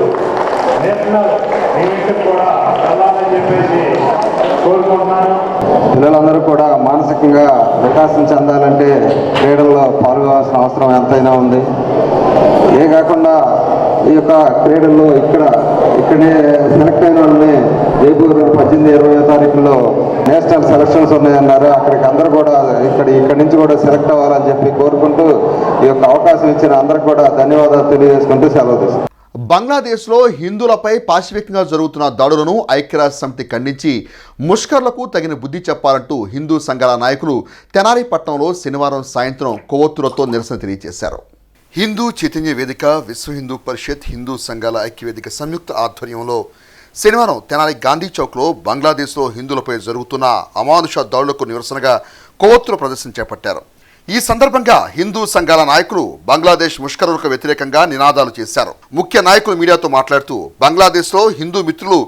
నేషనల్ ఈవెంట్ కూడా వెళ్ళాలని చెప్పేసి కోరుకుంటున్నాను. పిల్లలందరూ కూడా మానసికంగా వికాసం చెందాలంటే క్రీడల్లో పాల్గొవాల్సిన అవసరం ఎంతైనా ఉంది. ఏ కాకుండా ఈ యొక్క క్రీడల్లో ఇక్కడే సెలెక్ట్ అయిన వాళ్ళని జైపూర్ 18, 20 తారీఖుల్లో నేషనల్ సెలక్షన్స్ ఉన్నాయన్నారు. అక్కడికి అందరూ కూడా ఇక్కడి నుంచి కూడా సెలెక్ట్ అవ్వాలని చెప్పి కోరుకుంటూ ఈ యొక్క అవకాశం ఇచ్చిన అందరికి కూడా ధన్యవాదాలు తెలియజేసుకుంటూ సెలవు తీసుకుంటాం. బంగ్లాదేశ్లో హిందువులపై పాశవికంగా జరుగుతున్న దాడులను ఐక్యరాజ్య సమితి ఖండించి ముష్కర్లకు తగిన బుద్ధి చెప్పాలంటూ హిందూ సంఘాల నాయకులు తెనాలి పట్టణంలో శనివారం సాయంత్రం కొవ్వొత్తులతో నిరసన తెలియజేశారు. హిందూ చైతన్య వేదిక, విశ్వ హిందూ పరిషత్, హిందూ సంఘాల ఐక్యవేదిక సంయుక్త ఆధ్వర్యంలో శనివారం తెనాలి గాంధీ చౌక్లో బంగ్లాదేశ్లో హిందువులపై జరుగుతున్న అమానుష దాడులకు నిరసనగా కొవ్వొత్తుల ప్రదర్శన చేపట్టారు. ఈ సందర్భంగా హిందూ సంఘాల నాయకులు బంగ్లాదేశ్ ముష్కరులకు వ్యతిరేకంగా నినాదాలు చేశారు. ముఖ్య నాయకులు మీడియాతో మాట్లాడుతూ బంగ్లాదేశ్లో హిందూ మిత్రులు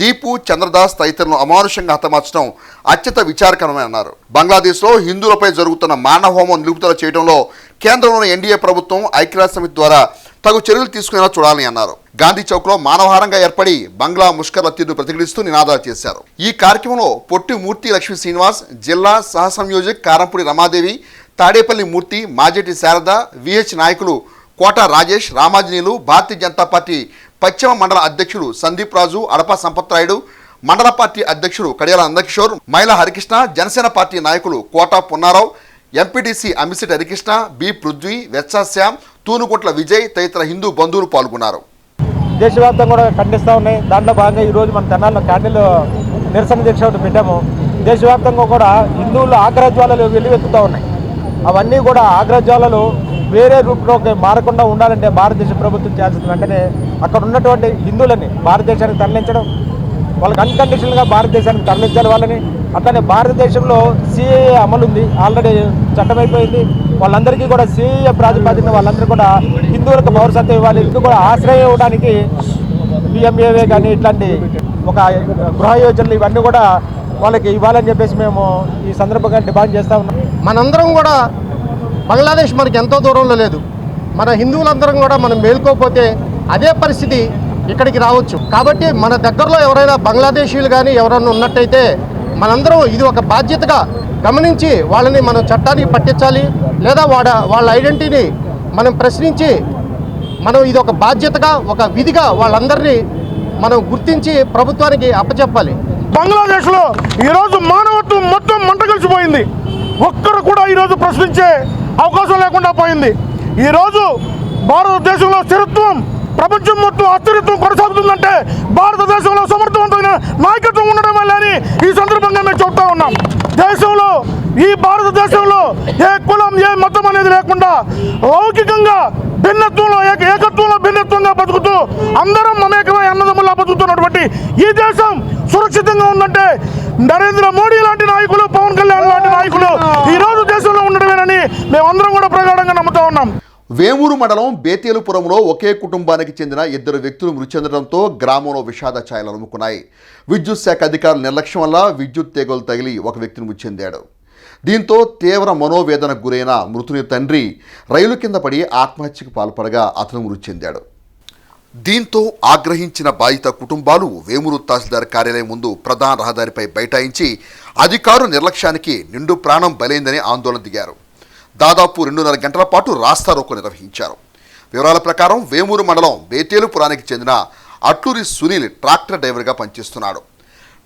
దీపు, చంద్రదాస్ తదితరులను అమానుషంగా హతమార్చడం అత్యంత విచారకరమని అన్నారు. బంగ్లాదేశ్లో హిందువులపై జరుగుతున్న మానవహోమం నిలుపుదల చేయడంలో కేంద్రంలోని ఎన్డీఏ ప్రభుత్వం ఐక్యరాజ్య సమితి ద్వారా తగు చర్యలు తీసుకునేలా చూడాలని అన్నారు. గాంధీ చౌక్లో మానవహారంగా ఏర్పడి బంగ్లా ముష్కర్ల తీరును ప్రతిఘటిస్తూ నినాదాలు చేశారు. ఈ కార్యక్రమంలో పొట్టి మూర్తి లక్ష్మీ శ్రీనివాస్, జిల్లా సహ సంయోజక్ కారంపూడి రమాదేవి, తాడేపల్లి మూర్తి, మాజేటి శారద, విహెచ్ నాయకులు కోట రాజేష్, రామాంజనేయులు, భారతీయ జనతా పార్టీ పశ్చిమ మండల అధ్యక్షుడు సందీప్ రాజు, అడప సంపత్రాయుడు, మండల పార్టీ అధ్యక్షుడు కడియాల నందకిషోర్, మైలా హరికృష్ణ, జనసేన పార్టీ నాయకులు కోట పున్నారావు, ఎంపీటీసీ అమిసిటి హరికృష్ణ, బి పృథ్వీ, వెచ్చాశ్యామ్, తూనుగుట్ల విజయ్ తదితర హిందూ బంధువులు పాల్గొన్నారు. దేశవ్యాప్తంగా కూడా ఖండిస్తూ ఉన్నాయి. దాంట్లో భాగంగా ఈరోజు మన తెనాలిలో క్యాండిల్ నిరసన దీక్ష ఒకటి పెట్టాము. దేశవ్యాప్తంగా కూడా హిందువులు ఆగ్రహజ్వాలలు వెల్లువెత్తుతూ ఉన్నాయి. అవన్నీ కూడా ఆగ్రహజ్వాలలు వేరే రూపంలోకి మారకుండా ఉండాలంటే భారతదేశ ప్రభుత్వం చేయాల్సిన వెంటనే అక్కడ ఉన్నటువంటి హిందువులని భారతదేశానికి తరలించడం, వాళ్ళకి అన్కండిషనల్గా భారతదేశానికి తరలించాలి వాళ్ళని. అట్లనే భారతదేశంలో సిఏఏ అమలు ఉంది, ఆల్రెడీ చట్టమైపోయింది. వాళ్ళందరికీ కూడా సిఏఏ ప్రాతిపదికన వాళ్ళందరూ కూడా హిందువులకు పౌరసత్వం ఇవ్వాలి. ఇది కూడా ఆశ్రయం ఇవ్వడానికి పిఎంఏవే కానీ ఇట్లాంటి ఒక గృహ యోజనలు ఇవన్నీ కూడా వాళ్ళకి ఇవ్వాలని చెప్పేసి మేము ఈ సందర్భంగా డిమాండ్ చేస్తూ ఉన్నాం. మనందరం కూడా బంగ్లాదేశ్ మనకి ఎంతో దూరంలో లేదు. మన హిందువులందరం కూడా మనం మేల్కోకపోతే అదే పరిస్థితి ఇక్కడికి రావచ్చు. కాబట్టి మన దగ్గరలో ఎవరైనా బంగ్లాదేశీయులు కానీ ఎవరైనా ఉన్నట్టయితే మనందరం ఇది ఒక బాధ్యతగా గమనించి వాళ్ళని మనం చట్టానికి పట్టించాలి. లేదా వాళ్ళ ఐడెంటిటీని మనం ప్రశ్నించి మనం ఇది ఒక బాధ్యతగా ఒక విధిగా వాళ్ళందరినీ మనం గుర్తించి ప్రభుత్వానికి అప్పచెప్పాలి. బంగ్లాదేశ్లో ఈరోజు మానవత్వం మొత్తం మంట కలిసిపోయింది. ఒక్కరు కూడా ఈరోజు ప్రశ్నించే అవకాశం లేకుండా పోయింది. ఈరోజు భారతదేశంలో స్థిరత్వం, ప్రపంచం మొత్తం అస్థిరత్వం కొనసాగుతుందంటే భారతదేశంలో సమర్థవంతమైన నాయకత్వం ఉండడం వల్ల అని ఈ సందర్భంగా మేము చెప్తా ఉన్నాం. దేశంలో ఈ భారతదేశంలో ఏ కులం ఏ మతం అనేది లేకుండా లౌకికంగా భిన్నత్వంలో ఏకత్వంలో భిన్నత్వంగా బతుకుతూ అందరం మమేకమై అన్నదమ్ములా బతుకుతున్నటువంటి ఈ దేశం సురక్షితంగా ఉందంటే నరేంద్ర మోడీ లాంటి నాయకులు, పవన్ కళ్యాణ్ లాంటి నాయకులు ఈ రోజు దేశంలో ఉండడమేనని మేమందరం కూడా ప్రగాఢంగా నమ్ముతా ఉన్నాం. వేమూరు మండలం బేతేలుపురంలో ఒకే కుటుంబానికి చెందిన 2 వ్యక్తులు మృతి చెందడంతో గ్రామంలో విషాద ఛాయలు అలుముకున్నాయి. విద్యుత్ శాఖ అధికారుల నిర్లక్ష్యం వల్ల విద్యుత్ తీగలు తగిలి ఒక వ్యక్తిని మృతి చెందాడు. దీంతో తీవ్ర మనోవేదనకు గురైన మృతుని తండ్రి రైలు కింద పడి ఆత్మహత్యకు పాల్పడగా అతను మృతి చెందాడు. దీంతో ఆగ్రహించిన బాధిత కుటుంబాలు వేమూరు తహసీల్దార్ కార్యాలయం ముందు ప్రధాన రహదారిపై బైఠాయించి అధికారుల నిర్లక్ష్యానికి నిండు ప్రాణం బలైందని ఆందోళన దిగారు. దాదాపు 2.5 గంటల పాటు రాస్తారోకో నిర్వహించారు. వివరాల ప్రకారం వేమూరు మండలం బేతేలుపురానికి చెందిన అట్లూరి సునీల్ ట్రాక్టర్ డ్రైవర్గా పనిచేస్తున్నాడు.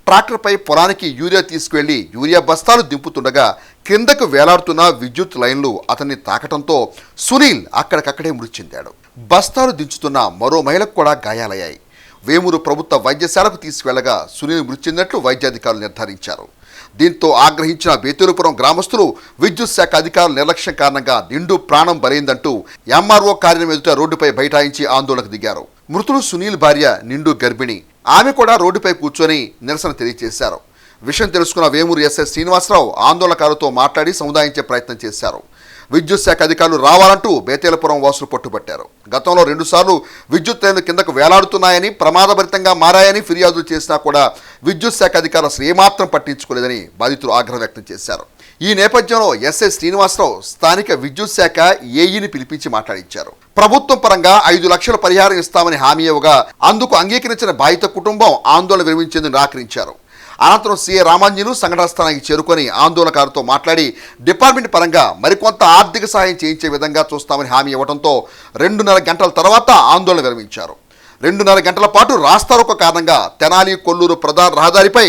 ట్రాక్టర్పై పొలానికి యూరియా తీసుకువెళ్లి యూరియా బస్తాలు దింపుతుండగా కిందకు వేలాడుతున్న విద్యుత్ లైన్లు అతన్ని తాకటంతో సునీల్ అక్కడికక్కడే మృతి చెందాడు. బస్తాలు దించుతున్న మరో మహిళకు కూడా గాయాలయ్యాయి. వేమూరు ప్రభుత్వ వైద్యశాలకు తీసుకువెళ్లగా సునీల్ మృతి చెందినట్లు వైద్యాధికారులు నిర్ధారించారు. దీంతో ఆగ్రహించిన బేతేలుపురం గ్రామస్తులు విద్యుత్ శాఖ అధికారుల నిర్లక్ష్యం కారణంగా నిండు ప్రాణం బలైందంటూ ఎంఆర్ఓ కార్యాలయం ఎదుట రోడ్డుపై బైఠాయించి ఆందోళనకు దిగారు. మృతుడు సునీల్ భార్య నిండు గర్భిణి. ఆమె కూడా రోడ్డుపై కూర్చొని నిరసన తెలియజేశారు. విషయం తెలుసుకున్న వేమూరు ఎస్ఐ శ్రీనివాసరావు ఆందోళనకారులతో మాట్లాడి సముదాయించే ప్రయత్నం చేశారు. విద్యుత్ శాఖ అధికారులు రావాలంటూ బేతేలపురం వాసులు పట్టుబట్టారు. గతంలో 2 సార్లు విద్యుత్ లైన్లు కిందకు వేలాడుతున్నాయని, ప్రమాదభరితంగా మారాయని ఫిర్యాదులు చేసినా కూడా విద్యుత్ శాఖ అధికారులు అసలు ఏమాత్రం పట్టించుకోలేదని బాధితులు ఆగ్రహం వ్యక్తం చేశారు. ఈ నేపథ్యంలో ఎస్ఐ శ్రీనివాసరావు స్థానిక విద్యుత్ శాఖ ఏఈని పిలిపించి మాట్లాడించారు. ప్రభుత్వం పరంగా 5 లక్షల పరిహారం ఇస్తామని హామీ ఇవ్వగా అందుకు అంగీకరించిన బాధిత కుటుంబం ఆందోళన విరమించేందుకు నిరాకరించారు. అనంతరం సీఏ రామాంజీలు సంఘటనా స్థానానికి చేరుకొని ఆందోళనకారులతో మాట్లాడి డిపార్ట్మెంట్ పరంగా మరికొంత ఆర్థిక సహాయం చేయించే విధంగా చూస్తామని హామీ ఇవ్వడంతో 2.5 గంటల తర్వాత ఆందోళన విరమించారు. 2.5 గంటల పాటు రాస్తారోకో కారణంగా తెనాలి కొల్లూరు ప్రధాన రహదారిపై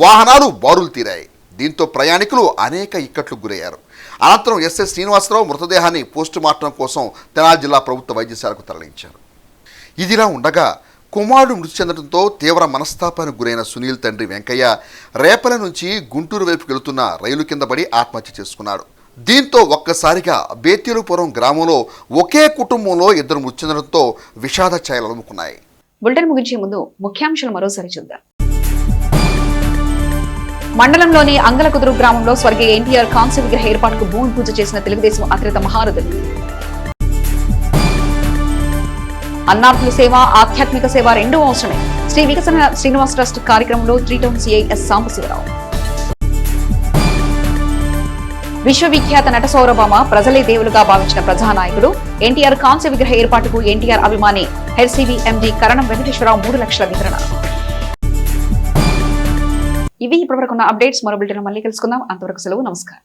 వాహనాలు బారులు తీరాయి. దీంతో ప్రయాణికులు అనేక ఇక్కట్లకు గురయ్యారు. అనంతరం ఎస్ఐ శ్రీనివాసరావు మృతదేహాన్ని పోస్టుమార్టం కోసం తెనాలి జిల్లా ప్రభుత్వ వైద్యశాలకు తరలించారు. ఇదిలా ఉండగా కుమారుడు మృతి చెందడంతో తీవ్ర మనస్తాపానికి గురైన సునీల్ తండ్రి వెంకయ్య రేపల నుంచి గుంటూరు వైపు వెళుతున్న రైలు కింద పడి ఆత్మహత్య చేసుకున్నాడు. దీంతో ఒక్కసారిగా బేతేలుపురం గ్రామంలో ఒకే కుటుంబంలో 2 మృతి చెందడంతో విషాద ఛాయలు అలుముకున్నాయి. బులెటిన్ ముగించే ముందు ముఖ్యాంశాలు మరోసారి చూద్దాం. మండలంలోని అంగలకుదురు గ్రామంలో స్వర్గీయ ఎన్టీఆర్ కాంస్య విగ్రహ ఏర్పాటుకు భూమి పూజ చేసిన తెలుగుదేశం అతిరథ మహారథులు. అన్నార్థుల సేవ, ఆధ్యాత్మిక సేవ రెండూ అవసరమే. శ్రీ వికసన శ్రీనివాస్ ట్రస్ట్ కార్యక్రమంలో 3 టౌన్ సిఐ ఎస్ సాంబశివరావు. విశ్వవిఖ్యాత నట సౌరభామ ప్రజలే దేవులుగా భావించిన ప్రజానాయకుడు ఎన్టీఆర్ కాంస్య విగ్రహ ఏర్పాటుకు ఎన్టీఆర్ అభిమాని హెచ్సివి ఎండి కరణం వెంకటేశ్వరరావు 3 లక్షల వితరణ. ఇవి ఇప్పటివరకున్న అప్డేట్స్. మరో బులెటిన్ మళ్ళీ కలుసుకుందాం. అంతవరకు సెలవు. నమస్కారం.